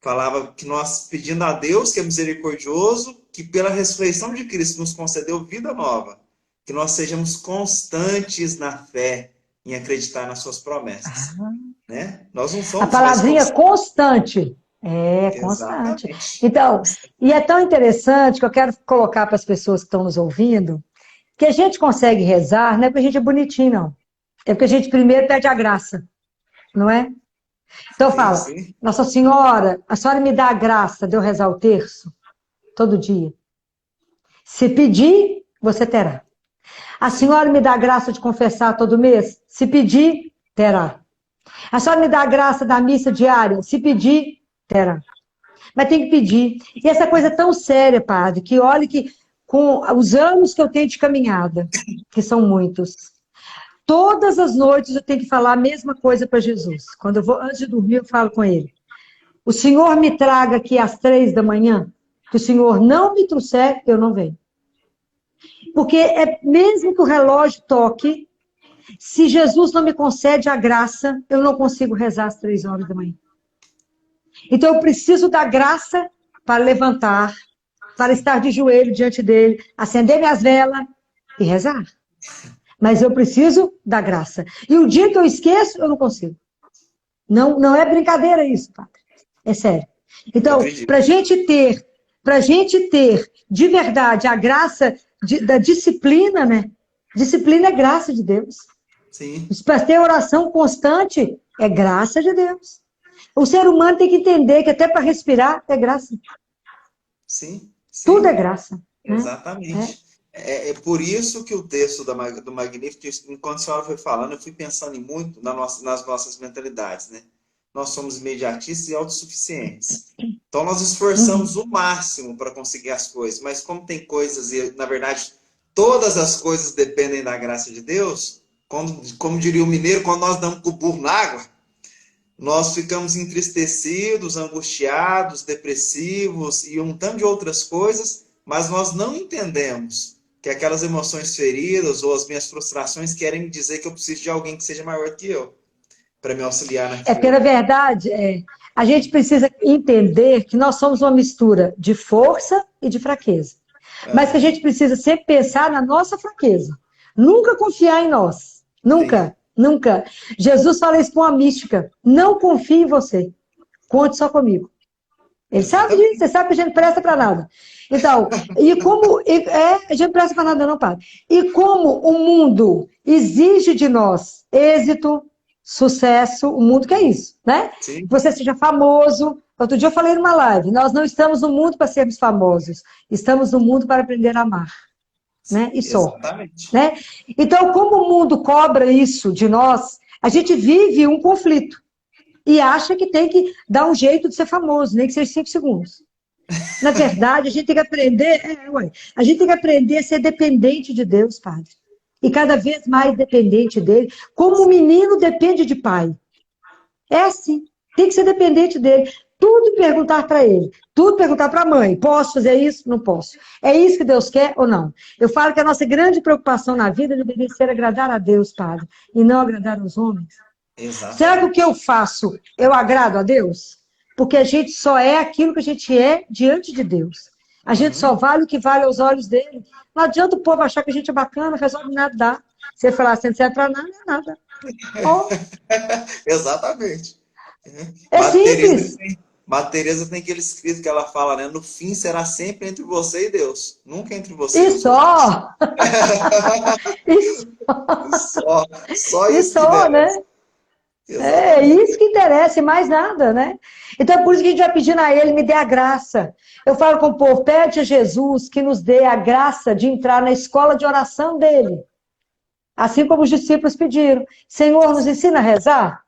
Falava que nós, pedindo a Deus, que é misericordioso, que pela ressurreição de Cristo nos concedeu vida nova, que nós sejamos constantes na fé, em acreditar nas suas promessas. Né? Nós não A somos mais palavrinha constantes. constante. É, constante. Exatamente. Então, e é tão interessante que eu quero colocar para as pessoas que estão nos ouvindo, que a gente consegue rezar, não é porque a gente é bonitinho, não. É porque a gente primeiro pede a graça, não é? Então Sim, fala, sim. Nossa Senhora, a senhora me dá a graça de eu rezar o terço todo dia. Se pedir, você terá. A Sim. senhora me dá a graça de confessar todo mês? Se pedir, terá. A senhora me dá a graça da missa diária? Se pedir, terá. Mas tem que pedir. E essa coisa é tão séria, padre, que olha que com os anos que eu tenho de caminhada, que são muitos, todas as noites eu tenho que falar a mesma coisa para Jesus. Quando eu vou, antes de dormir, eu falo com ele. O Senhor me traga aqui às 3 da manhã, que o Senhor não me trouxer, eu não venho. Porque é mesmo que o relógio toque, se Jesus não me concede a graça, eu não consigo rezar às 3 horas da manhã. Então eu preciso da graça para levantar, para estar de joelho diante dele, acender minhas velas e rezar. Mas eu preciso da graça. E o dia que eu esqueço, eu não consigo. Não, não é brincadeira isso, padre. É sério. Eu Então, acredito. para gente ter de verdade a graça da disciplina, né? Disciplina é graça de Deus. Sim, Para ter oração constante, é graça de Deus. O ser humano tem que entender que até para respirar é graça. sim, Tudo é sim. graça. Né? É. Exatamente. É por isso que o texto do Magnífico, enquanto a senhora foi falando, eu fui pensando em muito nas nossas mentalidades, né? Nós somos imediatistas e autossuficientes. Então, nós esforçamos Uhum. o máximo para conseguir as coisas, mas como tem coisas, e na verdade, todas as coisas dependem da graça de Deus, como diria o mineiro, quando nós damos com o burro na água, nós ficamos entristecidos, angustiados, depressivos e um tanto de outras coisas, mas nós não entendemos que aquelas emoções feridas ou as minhas frustrações querem me dizer que eu preciso de alguém que seja maior que eu para me auxiliar É porque, na naquilo. verdade, a gente precisa entender que nós somos uma mistura de força e de fraqueza. Mas que a Aham. gente precisa sempre pensar na nossa fraqueza. Nunca confiar em nós. Sim, Nunca, nunca. Jesus fala isso com uma mística. Não confie em você. Conte só comigo. Ele sabe disso, exatamente. ele sabe que a gente presta para nada. Então, a gente presta para nada não, padre. E como o mundo exige de nós êxito, sucesso, o mundo quer isso, né? Que Sim, você seja famoso. Outro dia eu falei numa live, nós não estamos no mundo para sermos famosos, estamos no mundo para aprender a amar, né? E só, exatamente. né? Então, como o mundo cobra isso de nós, a gente vive um conflito e acha que tem que dar um jeito de ser famoso, nem que seja 5 segundos. Na verdade, a gente tem que aprender, a gente tem que aprender a ser dependente de Deus, padre. E cada vez mais dependente dele, como o menino depende de pai. É assim, tem que ser dependente dele. Tudo perguntar para ele, tudo perguntar para a mãe. Posso fazer isso? Não posso. É isso que Deus quer ou não? Eu falo que a nossa grande preocupação na vida deveria ser agradar a Deus, padre, e não agradar aos homens. Será que o que eu Exatamente. faço, eu agrado a Deus? Porque a gente só é aquilo que a gente é diante de Deus. A gente só Uhum. vale o que vale aos olhos dele. Não adianta o povo achar que a gente é bacana, resolve nada dar. Você falar assim, não serve para nada, não é nada. Oh, Exatamente. é simples. Madre Teresa tem aquele escrito que ela fala, né? No fim será sempre entre você e Deus, nunca entre você e E os outros. só. E Só, só e isso que só, interessa. né? É Exatamente. isso que interessa, e mais nada, né? Então é por isso que a gente vai pedindo a ele, me dê a graça. Eu falo com o povo, pede a Jesus que nos dê a graça de entrar na escola de oração dele. Assim como os discípulos pediram. Senhor, nos ensina a rezar?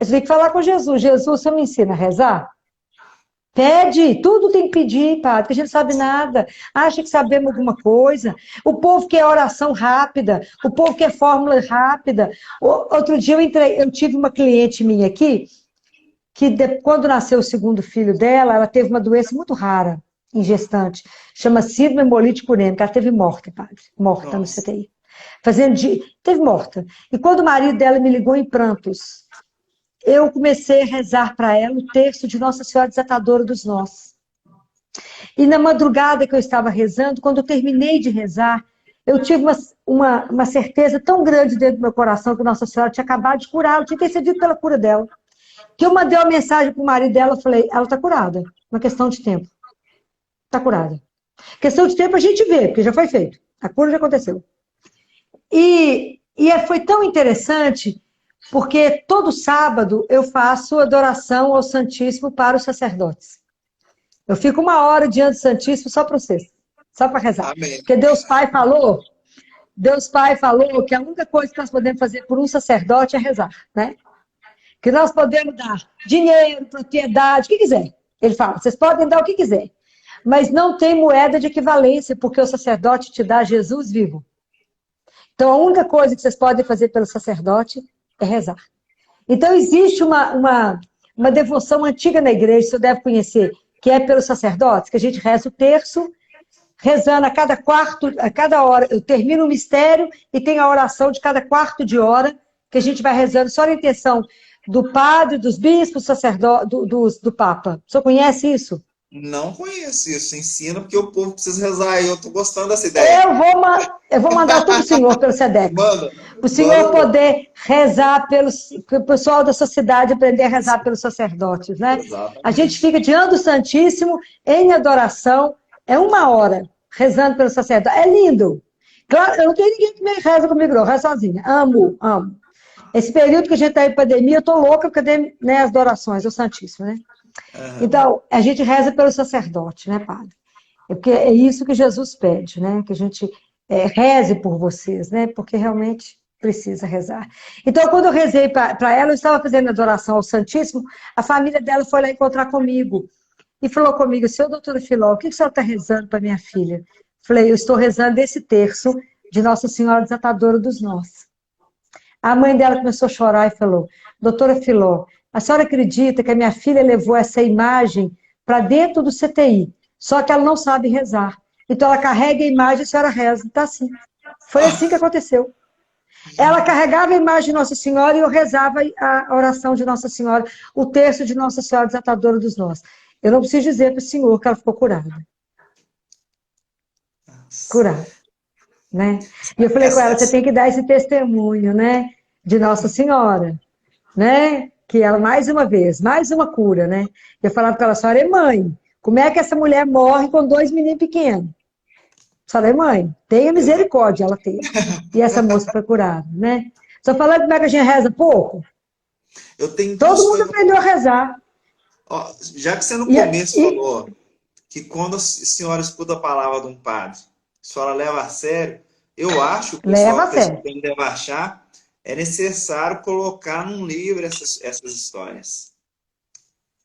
Você tem que falar com Jesus. Jesus, você me ensina a rezar? Pede, tudo tem que pedir, padre, que a gente não sabe nada, acha que sabemos alguma coisa. O povo quer oração rápida, o povo quer fórmula rápida. Outro dia eu tive uma cliente minha aqui, que quando nasceu o segundo filho dela, ela teve uma doença muito rara em gestante, chama síndrome hemolítica urêmica, ela teve morta, padre, morta no Nossa. CTI. Teve morta. E quando o marido dela me ligou em prantos, eu comecei a rezar para ela o texto de Nossa Senhora Desatadora dos Nós. E na madrugada que eu estava rezando, quando eu terminei de rezar, eu tive uma certeza tão grande dentro do meu coração que Nossa Senhora tinha acabado de curá-la, tinha intercedido pela cura dela, que eu mandei uma mensagem para o marido dela, eu falei, ela está curada, uma questão de tempo. Está curada. Questão de tempo a gente vê, porque já foi feito. A cura já aconteceu. E foi tão interessante, porque todo sábado eu faço adoração ao Santíssimo para os sacerdotes. Eu fico 1 hora diante do Santíssimo só para vocês, só para rezar. Amém. Porque Deus Pai falou que a única coisa que nós podemos fazer por um sacerdote é rezar, né? Que nós podemos dar dinheiro, propriedade, o que quiser. Ele fala, vocês podem dar o que quiser, mas não tem moeda de equivalência, porque o sacerdote te dá Jesus vivo. Então, a única coisa que vocês podem fazer pelo sacerdote é rezar. Então, existe uma devoção antiga na igreja, você deve conhecer, que é pelos sacerdotes, que a gente reza o terço, rezando a cada hora, eu termino o mistério e tem a oração de cada quarto de hora, que a gente vai rezando só na intenção do padre, dos bispos, do Papa. O senhor conhece isso? Não conheço isso. Ensina, porque o povo precisa rezar. E eu tô gostando dessa ideia. Eu vou mandar tudo pro senhor, pelo SEDEX. Manda. Para o senhor poder rezar o pessoal da sociedade aprender a rezar pelos sacerdotes, né? Exatamente. A gente fica diante do Santíssimo em adoração, é 1 hora rezando pelo sacerdote. É lindo. Claro, eu não tenho ninguém que me reza comigo, não, eu rezo sozinha. Amo. Esse período que a gente está em pandemia, eu tô louca porque tem, né, as adorações do Santíssimo, né? Uhum. Então, a gente reza pelo sacerdote, né, padre? Porque é isso que Jesus pede, né? Que a gente reze por vocês, né? Porque realmente precisa rezar. Então, quando eu rezei para ela, eu estava fazendo adoração ao Santíssimo, a família dela foi lá encontrar comigo e falou comigo, seu doutora Filó, o que a senhora está rezando para minha filha? Falei, eu estou rezando esse terço de Nossa Senhora Desatadora dos Nós. A mãe dela começou a chorar e falou, doutora Filó, a senhora acredita que a minha filha levou essa imagem para dentro do CTI, só que ela não sabe rezar. Então ela carrega a imagem e a senhora reza. Tá assim. Foi assim que aconteceu. Ela carregava a imagem de Nossa Senhora e eu rezava a oração de Nossa Senhora, o terço de Nossa Senhora Desatadora dos Nós. Eu não preciso dizer para o senhor que ela ficou curada. Curada. Né? E eu falei com ela, você tem que dar esse testemunho, né? De Nossa Senhora. Né? Que ela, mais uma vez, mais uma cura, né? Eu falava para ela, a senhora é mãe. Como é que essa mulher morre com 2 meninos pequenos? A senhora é mãe. Tenha misericórdia, ela teve. E essa moça foi curada, né? Só falando como é que a gente reza pouco. Todo mundo aprendeu a rezar. Ó, já que você no começo falou que quando a senhora escuta a palavra de um padre, a senhora leva a sério, eu acho que o pessoal que está escutando deve achar é necessário colocar num livro essas histórias.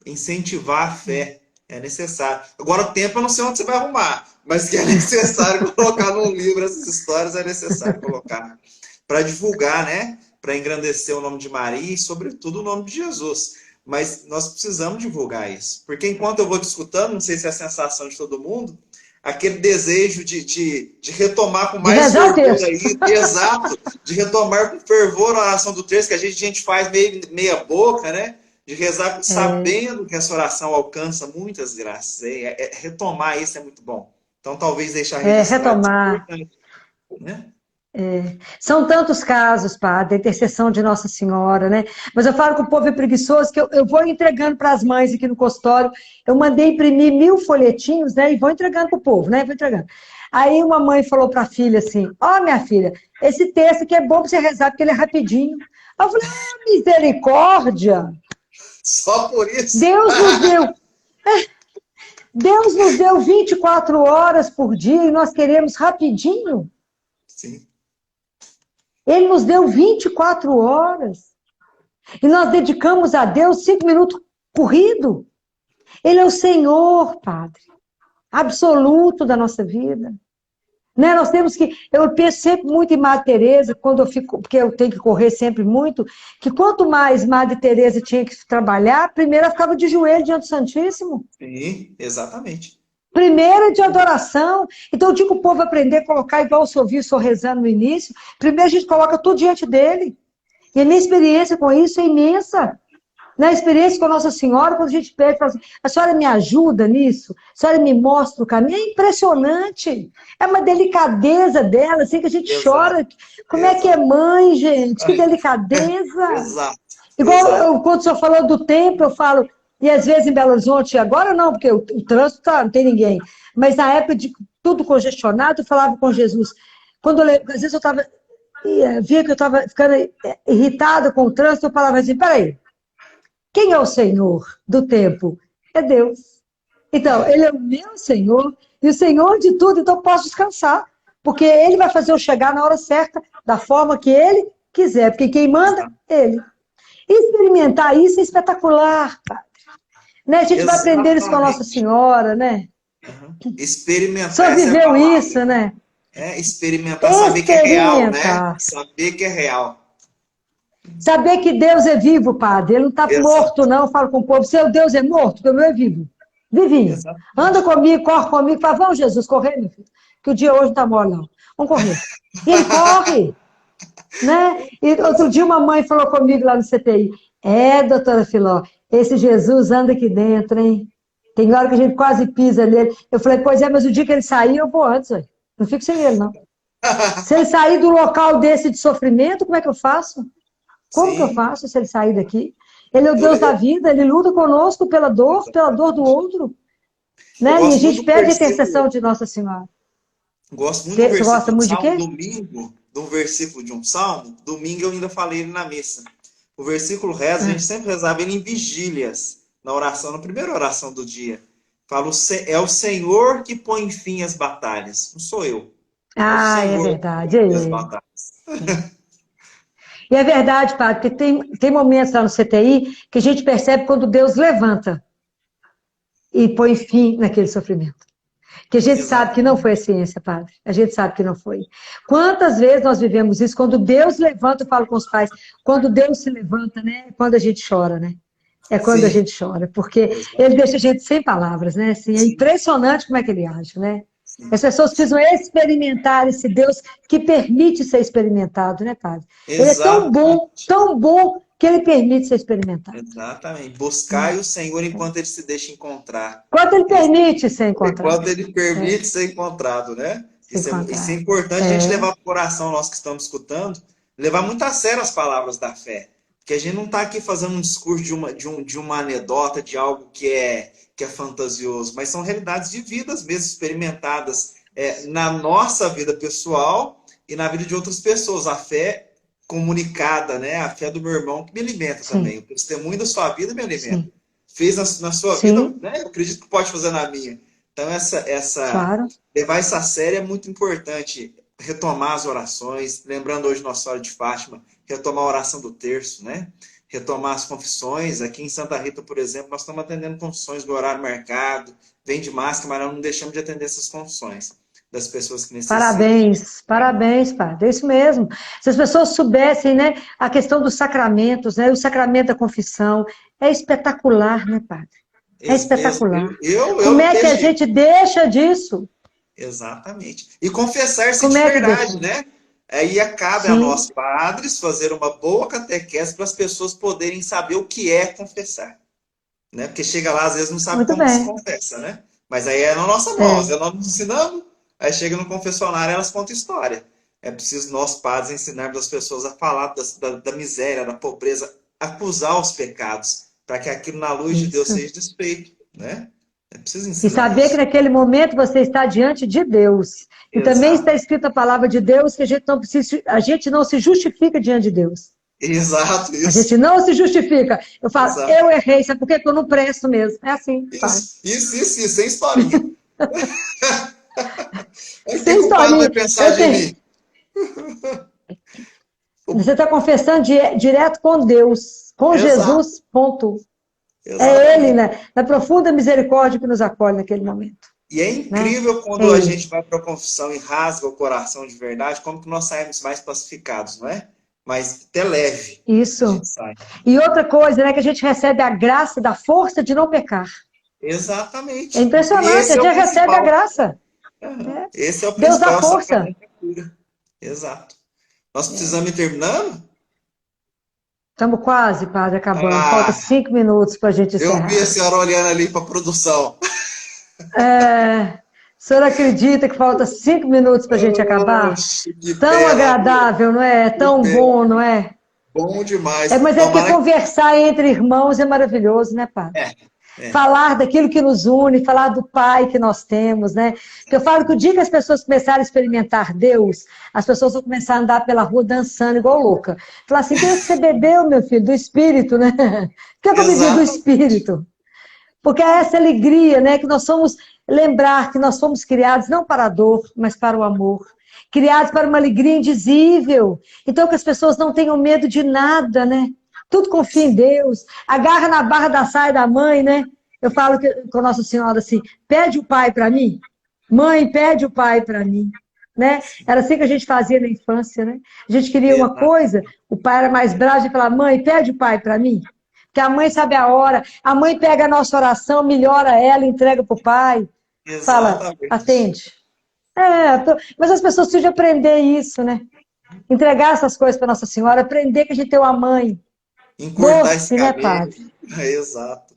Incentivar a fé. É necessário. Agora, o tempo eu não sei onde você vai arrumar, mas que é necessário colocar num livro essas histórias, é necessário colocar. Para divulgar, né? Para engrandecer o nome de Maria e, sobretudo, o nome de Jesus. Mas nós precisamos divulgar isso. Porque enquanto eu vou te escutando, não sei se é a sensação de todo mundo, aquele desejo de retomar com mais fervor aí, exato, de retomar com fervor a oração do terço, que a gente faz meia boca, né? De rezar sabendo que essa oração alcança muitas graças. Retomar isso é muito bom. Então, talvez deixar registrado. Retomar. Né? São tantos casos, padre, a intercessão de Nossa Senhora, né? Mas eu falo que o povo é preguiçoso, que eu vou entregando para as mães aqui no consultório. Eu mandei imprimir 1000 folhetinhos, né? E vou entregando para o povo, né? Vou entregando. Aí uma mãe falou para a filha assim, ó, minha filha, esse texto aqui é bom para você rezar, porque ele é rapidinho. Eu falei, misericórdia! Só por isso? Deus nos deu 24 horas por dia e nós queremos rapidinho? Sim. Ele nos deu 24 horas. E nós dedicamos a Deus 5 minutos corrido. Ele é o Senhor, Padre, absoluto da nossa vida. Né? Nós temos que, eu penso sempre muito em Madre Teresa, quando eu fico, porque eu tenho que correr sempre muito, que quanto mais Madre Teresa tinha que trabalhar, primeiro ela ficava de joelho diante do Santíssimo. Sim, exatamente. Primeiro de adoração. Então eu digo o povo aprender a colocar, igual o senhor viu, o senhor rezando no início, primeiro a gente coloca tudo diante dele. E a minha experiência com isso é imensa. Na experiência com Nossa Senhora, quando a gente pede, fala assim, a senhora me ajuda nisso? A senhora me mostra o caminho? É impressionante. É uma delicadeza dela, assim que a gente chora. Como é que é mãe, gente? Que delicadeza. Exato. Igual quando o senhor falou do tempo, eu falo, e às vezes em Belo Horizonte, agora não, porque o trânsito não tem ninguém. Mas na época de tudo congestionado, eu falava com Jesus. Às vezes eu estava, via que eu estava ficando irritada com o trânsito, eu falava assim, peraí, quem é o Senhor do tempo? É Deus. Então, Ele é o meu Senhor e o Senhor de tudo, então eu posso descansar. Porque Ele vai fazer eu chegar na hora certa, da forma que Ele quiser. Porque quem manda é Ele. E experimentar isso é espetacular, Padre. Né? A gente vai aprender isso com a Nossa Senhora, né? Experimentar. O senhor viveu isso, né? Experimentar, saber que é real, né? Saber que é real. Saber que Deus é vivo, Padre. Ele não está morto, não. Eu falo com o povo, seu Deus é morto, porque o meu é vivo. Vivinho. Exatamente. Anda comigo, corre comigo. Fala, vamos, Jesus, correr, meu filho. Que o dia hoje não está mole, não. Vamos correr. E ele corre. Né? E outro dia uma mãe falou comigo lá no CTI, doutora Filó, esse Jesus anda aqui dentro, hein? Tem hora que a gente quase pisa nele. Eu falei, pois é, mas o dia que ele sair, eu vou antes, ué. Não fico sem ele, não. Se ele sair do local desse de sofrimento, como é que eu faço? Como que eu faço se ele sair daqui? Ele é o Deus da vida, ele luta conosco pela dor do outro. Né? E a gente pede a intercessão de Nossa Senhora. Gosto muito do versículo de Salmo, domingo, de um versículo de um Salmo, domingo eu ainda falei ele na missa. O versículo reza, a gente sempre rezava ele em vigílias, na oração, na primeira oração do dia. Fala, é o Senhor que põe fim às batalhas, não sou eu. É verdade. As batalhas. E é verdade, Padre, porque tem momentos lá no CTI que a gente percebe quando Deus levanta e põe fim naquele sofrimento. Que a gente sabe que não foi a ciência, Padre. A gente sabe que não foi. Quantas vezes nós vivemos isso? Quando Deus levanta, eu falo com os pais, quando Deus se levanta, né? É quando a gente chora, né? É quando a gente chora, porque Ele deixa a gente sem palavras, né? Assim, é impressionante como é que Ele age, né? As pessoas precisam experimentar esse Deus que permite ser experimentado, né, Padre? Ele é tão bom, que Ele permite ser experimentado. Exatamente. Buscai o Senhor enquanto Ele se deixa encontrar. Enquanto Ele permite ser encontrado. Enquanto Ele permite ser encontrado, né? Isso é importante a gente levar para o coração, nós que estamos escutando, levar muito a sério as palavras da fé. Porque a gente não está aqui fazendo um discurso de uma anedota, de algo que é fantasioso, mas são realidades vividas mesmo, experimentadas na nossa vida pessoal e na vida de outras pessoas. A fé comunicada, né? A fé do meu irmão que me alimenta também. O testemunho da sua vida me alimenta. Sim. Fez na sua vida, né? Eu acredito que pode fazer na minha. Então, levar isso a sério é muito importante. Retomar as orações, lembrando hoje Nossa Senhora de Fátima, retomar a oração do terço, né? Retomar as confissões. Aqui em Santa Rita, por exemplo, nós estamos atendendo confissões do horário marcado, vem de máscara, mas nós não deixamos de atender essas confissões das pessoas que necessitam. Parabéns, Padre, é isso mesmo. Se as pessoas soubessem, né, a questão dos sacramentos, né, o sacramento da confissão, é espetacular, né, Padre? É espetacular. Como é que a gente deixa disso? Exatamente. E confessar-se de verdade, né? Aí cabe a nós, padres, fazer uma boa catequese para as pessoas poderem saber o que é confessar. Né? Porque chega lá, às vezes, não sabe como se confessa, né? Mas aí é na nossa mão, nós nos ensinamos, aí chega no confessionário e elas contam história. É preciso nós, padres, ensinarmos as pessoas a falar da miséria, da pobreza, acusar os pecados, para que aquilo na luz de Deus seja desfeito, né? É preciso ensinar. E saber que naquele momento você está diante de Deus. E também está escrita a palavra de Deus que a gente não se justifica diante de Deus. Exato, isso. A gente não se justifica. Eu falo, eu errei, sabe por quê? Porque eu não presto mesmo. É assim. Isso, sem historinha. Sem historinha. Vai pensar de mim. Você está confessando direto com Deus, com Jesus, ponto. É Ele, né? Na profunda misericórdia que nos acolhe naquele momento. E é incrível, né? Quando a gente vai para a confissão e rasga o coração de verdade, como que nós saímos mais pacificados, não é? Mas até leve. Isso. E outra coisa, né? Que a gente recebe a graça da força de não pecar. Exatamente. É impressionante, a gente recebe a graça. Esse é o Deus principal. dá força. Exato. Nós precisamos ir terminando? Estamos quase, padre, acabando. Falta 5 minutos para a gente encerrar. Eu vi a senhora olhando ali para a produção. O senhor acredita que falta 5 minutos para a gente acabar? Tão agradável, não é? Tão bom, não é? Bom demais. Mas é que conversar entre irmãos é maravilhoso, né, padre? Falar daquilo que nos une, falar do Pai que nós temos, né? Porque eu falo que o dia que as pessoas começarem a experimentar Deus, as pessoas vão começar a andar pela rua dançando igual louca. Falar assim, que você bebeu, meu filho, do Espírito, né? Por que eu bebi do Espírito? Porque é essa alegria, né? Que nós somos, lembrar que nós fomos criados não para a dor, mas para o amor. Criados para uma alegria indizível. Então que as pessoas não tenham medo de nada, né? Tudo confia em Deus, agarra na barra da saia da mãe, né? Eu falo com Nossa Senhora assim, pede o pai para mim. Mãe, pede o pai para mim. Né? Era assim que a gente fazia na infância, né? A gente queria uma coisa, o pai era mais bravo e falava, mãe, pede o pai para mim. Porque a mãe sabe a hora, a mãe pega a nossa oração, melhora ela, entrega para o pai. Fala, atende. Mas as pessoas precisam aprender isso, né? Entregar essas coisas para Nossa Senhora, aprender que a gente tem uma mãe. Doce, né, padre? Exato.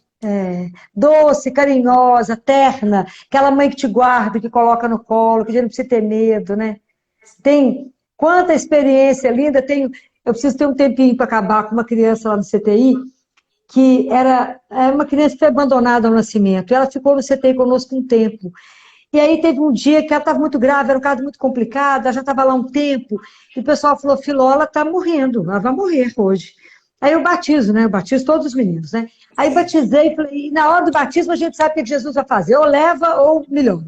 Doce, carinhosa, terna, aquela mãe que te guarda, que coloca no colo, que a gente não precisa ter medo, né? Tem quanta experiência linda, eu preciso ter um tempinho para acabar com uma criança lá no CTI, que era uma criança que foi abandonada ao nascimento, e ela ficou no CTI conosco um tempo. E aí teve um dia que ela estava muito grave, era um caso muito complicado, ela já estava lá um tempo, e o pessoal falou, Filó, ela está morrendo, ela vai morrer hoje. Aí eu batizo, né? Eu batizo todos os meninos, né? Aí batizei, e na hora do batismo a gente sabe o que Jesus vai fazer, ou leva ou melhora.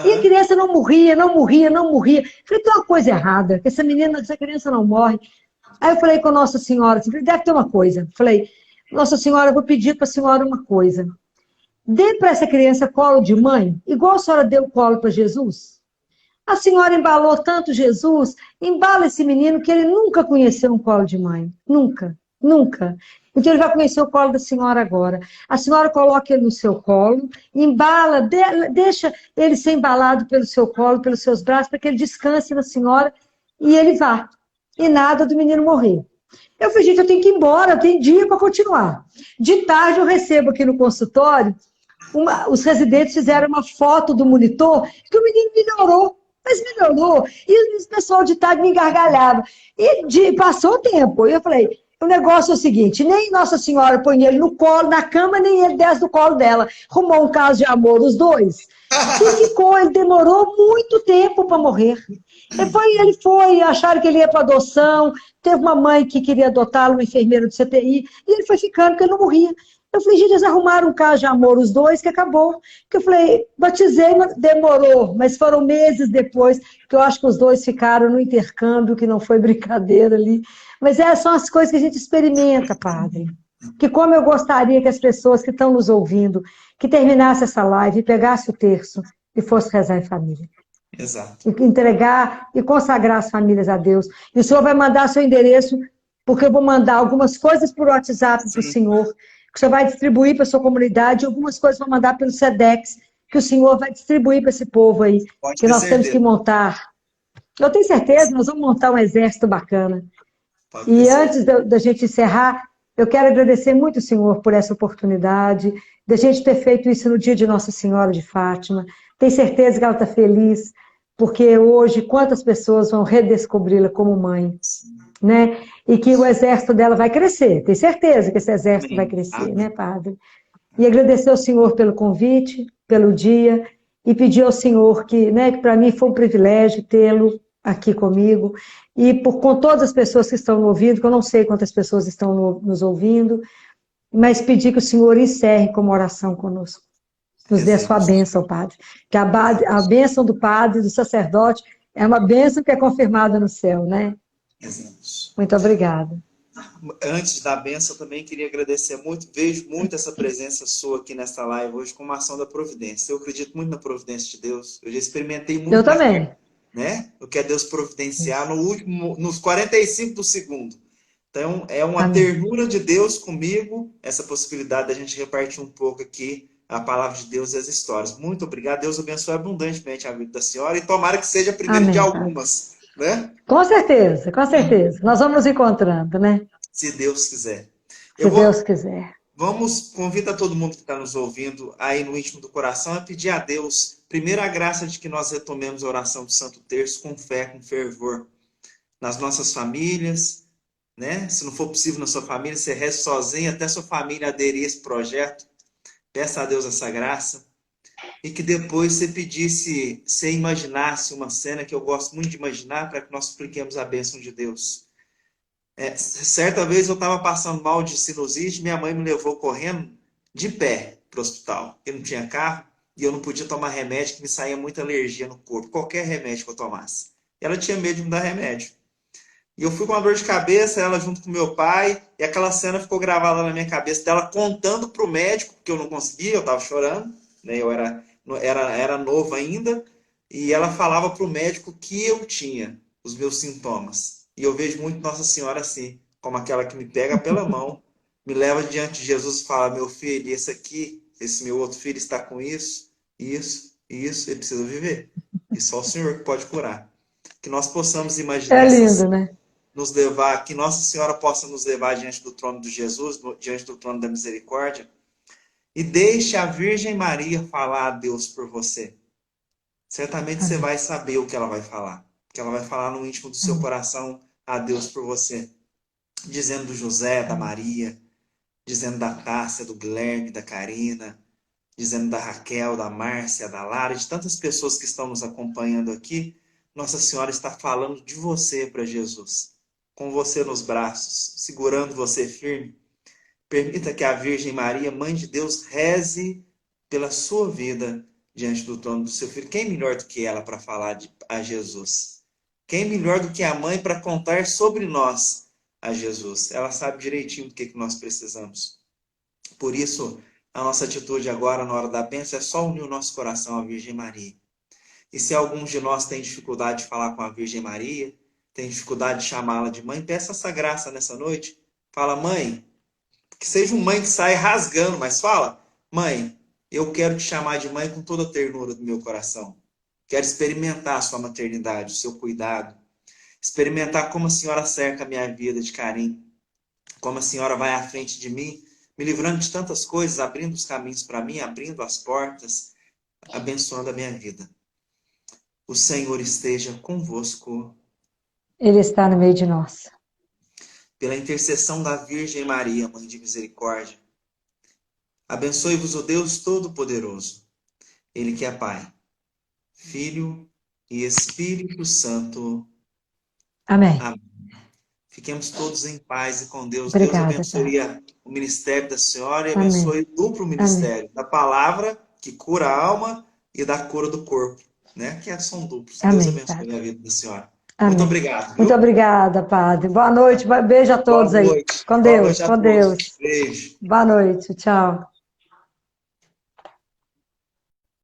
E a criança não morria. Falei, tem uma coisa errada, que essa criança não morre. Aí eu falei com Nossa Senhora, assim, deve ter uma coisa. Falei, Nossa Senhora, eu vou pedir para a senhora uma coisa. Dê para essa criança colo de mãe, igual a senhora deu colo para Jesus. A senhora embalou tanto Jesus, embala esse menino que ele nunca conheceu um colo de mãe. Nunca. Então ele vai conhecer o colo da senhora agora. A senhora coloca ele no seu colo, embala, deixa ele ser embalado pelo seu colo, pelos seus braços, para que ele descanse na senhora e ele vá. E nada do menino morrer. Eu falei, gente, eu tenho que ir embora, eu tenho dia para continuar. De tarde eu recebo aqui no consultório, os residentes fizeram uma foto do monitor que o menino melhorou. Mas melhorou. E o pessoal de tarde me engargalhava. E passou o tempo. E eu falei, o negócio é o seguinte, nem Nossa Senhora põe ele no colo, na cama, nem ele desce do colo dela. Arrumou um caso de amor, os dois. E ele demorou muito tempo para morrer. Ele foi, acharam que ele ia para adoção, teve uma mãe que queria adotá-lo, uma enfermeira do CTI, e ele foi ficando, porque ele não morria. Eu falei, gente, eles arrumaram um caso de amor, os dois, que acabou. Que eu falei, batizei, mas demorou, mas foram meses depois, que eu acho que os dois ficaram no intercâmbio, que não foi brincadeira ali. Mas são as coisas que a gente experimenta, padre. Que como eu gostaria que as pessoas que estão nos ouvindo, que terminasse essa live e pegasse o terço e fosse rezar em família. Exato. E entregar e consagrar as famílias a Deus. E o senhor vai mandar seu endereço, porque eu vou mandar algumas coisas por WhatsApp para o senhor, que o senhor vai distribuir para a sua comunidade, e algumas coisas vou mandar pelo SEDEX, que o senhor vai distribuir para esse povo aí, que nós temos que montar. Eu tenho certeza, nós vamos montar um exército bacana. E antes da gente encerrar, eu quero agradecer muito o senhor por essa oportunidade, da gente ter feito isso no dia de Nossa Senhora de Fátima. Tenho certeza que ela está feliz, porque hoje quantas pessoas vão redescobri-la como mãe, né? E que o exército dela vai crescer. Tenho certeza que esse exército vai crescer, né, padre? E agradecer ao senhor pelo convite, pelo dia, e pedir ao senhor que para mim foi um privilégio tê-lo aqui comigo, e com todas as pessoas que estão nos ouvindo, que eu não sei quantas pessoas estão nos ouvindo, mas pedir que o senhor encerre com uma oração conosco. Nos dê a sua bênção, padre. Que a bênção do padre, do sacerdote, é uma bênção que é confirmada no céu, né? Muito obrigada. Antes da benção, eu também queria agradecer muito. Vejo muito essa presença sua aqui nesta live hoje como ação da providência. Eu acredito muito na providência de Deus. Eu já experimentei Eu muito na carne, também. né? O que é Deus providenciar no último, nos 45 do segundo. Então, é uma Amém. ternura de Deus comigo, essa possibilidade da gente repartir um pouco aqui a palavra de Deus e as histórias. Muito obrigado. Deus abençoe abundantemente a vida da senhora e tomara que seja a primeira de Amém, Padre. algumas, né? Com certeza, com certeza. Nós vamos nos encontrando, né? Se Deus quiser. Eu Se vou Deus quiser. convida todo mundo que está nos ouvindo aí no íntimo do coração a pedir a Deus, primeiro, a graça de que nós retomemos a oração do Santo Terço com fé, com fervor, nas nossas famílias, né? Se não for possível na sua família, você reze sozinho, até sua família aderir a esse projeto. Peça a Deus essa graça. E que depois você pedisse, você imaginasse uma cena que eu gosto muito de imaginar para que nós expliquemos a bênção de Deus. Certa vez eu estava passando mal de sinusite, minha mãe me levou correndo de pé para o hospital. Eu não tinha carro e eu não podia tomar remédio, que me saía muita alergia no corpo, qualquer remédio que eu tomasse. Ela tinha medo de me dar remédio. E eu fui com uma dor de cabeça, ela junto com meu pai, e aquela cena ficou gravada na minha cabeça dela contando para o médico, porque eu não conseguia, eu estava chorando, né? Eu era novo ainda, e ela falava para o médico que eu tinha os meus sintomas. E eu vejo muito Nossa Senhora assim, como aquela que me pega pela mão, me leva diante de Jesus e fala: meu filho, esse aqui, esse meu outro filho está com isso, ele precisa viver. E só o Senhor que pode curar. Que nós possamos imaginar É essas lindo, né? nos levar, que Nossa Senhora possa nos levar diante do trono de Jesus, diante do trono da misericórdia, e deixe a Virgem Maria falar a Deus por você. Certamente você Amém. vai saber o que ela vai falar, que ela vai falar no íntimo do seu Amém. coração a Deus por você, dizendo do José, da Amém. Maria, dizendo da Tássia, do Guilherme, da Karina, dizendo da Raquel, da Márcia, da Lara, de tantas pessoas que estão nos acompanhando aqui. Nossa Senhora está falando de você para Jesus, com você nos braços, segurando você firme. Permita que a Virgem Maria, Mãe de Deus, reze pela sua vida diante do trono do seu filho. Quem melhor do que ela para falar a Jesus? Quem melhor do que a mãe para contar sobre nós a Jesus? Ela sabe direitinho do que nós precisamos. Por isso, a nossa atitude agora, na hora da bênção, é só unir o nosso coração à Virgem Maria. E se alguns de nós têm dificuldade de falar com a Virgem Maria, tem dificuldade de chamá-la de mãe, peça essa graça nessa noite. Fala: mãe, que seja uma mãe que saia rasgando, mas fala: mãe, eu quero te chamar de mãe com toda a ternura do meu coração. Quero experimentar a sua maternidade, o seu cuidado. Experimentar como a senhora cerca a minha vida de carinho. Como a senhora vai à frente de mim, me livrando de tantas coisas, abrindo os caminhos para mim, abrindo as portas, abençoando a minha vida. O Senhor esteja convosco. Ele está no meio de nós. Pela intercessão da Virgem Maria, Mãe de Misericórdia, abençoe-vos o Deus Todo-Poderoso, Ele que é Pai, Filho e Espírito Santo. Amém. Amém. Fiquemos todos em paz e com Deus. Deus Obrigada, abençoe Padre. o ministério da senhora e Amém. abençoe o duplo Amém. ministério da palavra, que cura a alma, e da cura do corpo, né? Que são duplos. Deus Amém, abençoe Padre. a vida da senhora. Muito Amém. obrigado, Muito viu? obrigada, Padre. Boa noite. Beijo a Boa todos aí. noite. Com Boa Deus, noite a com todos. Deus. Beijo. Boa noite. Tchau.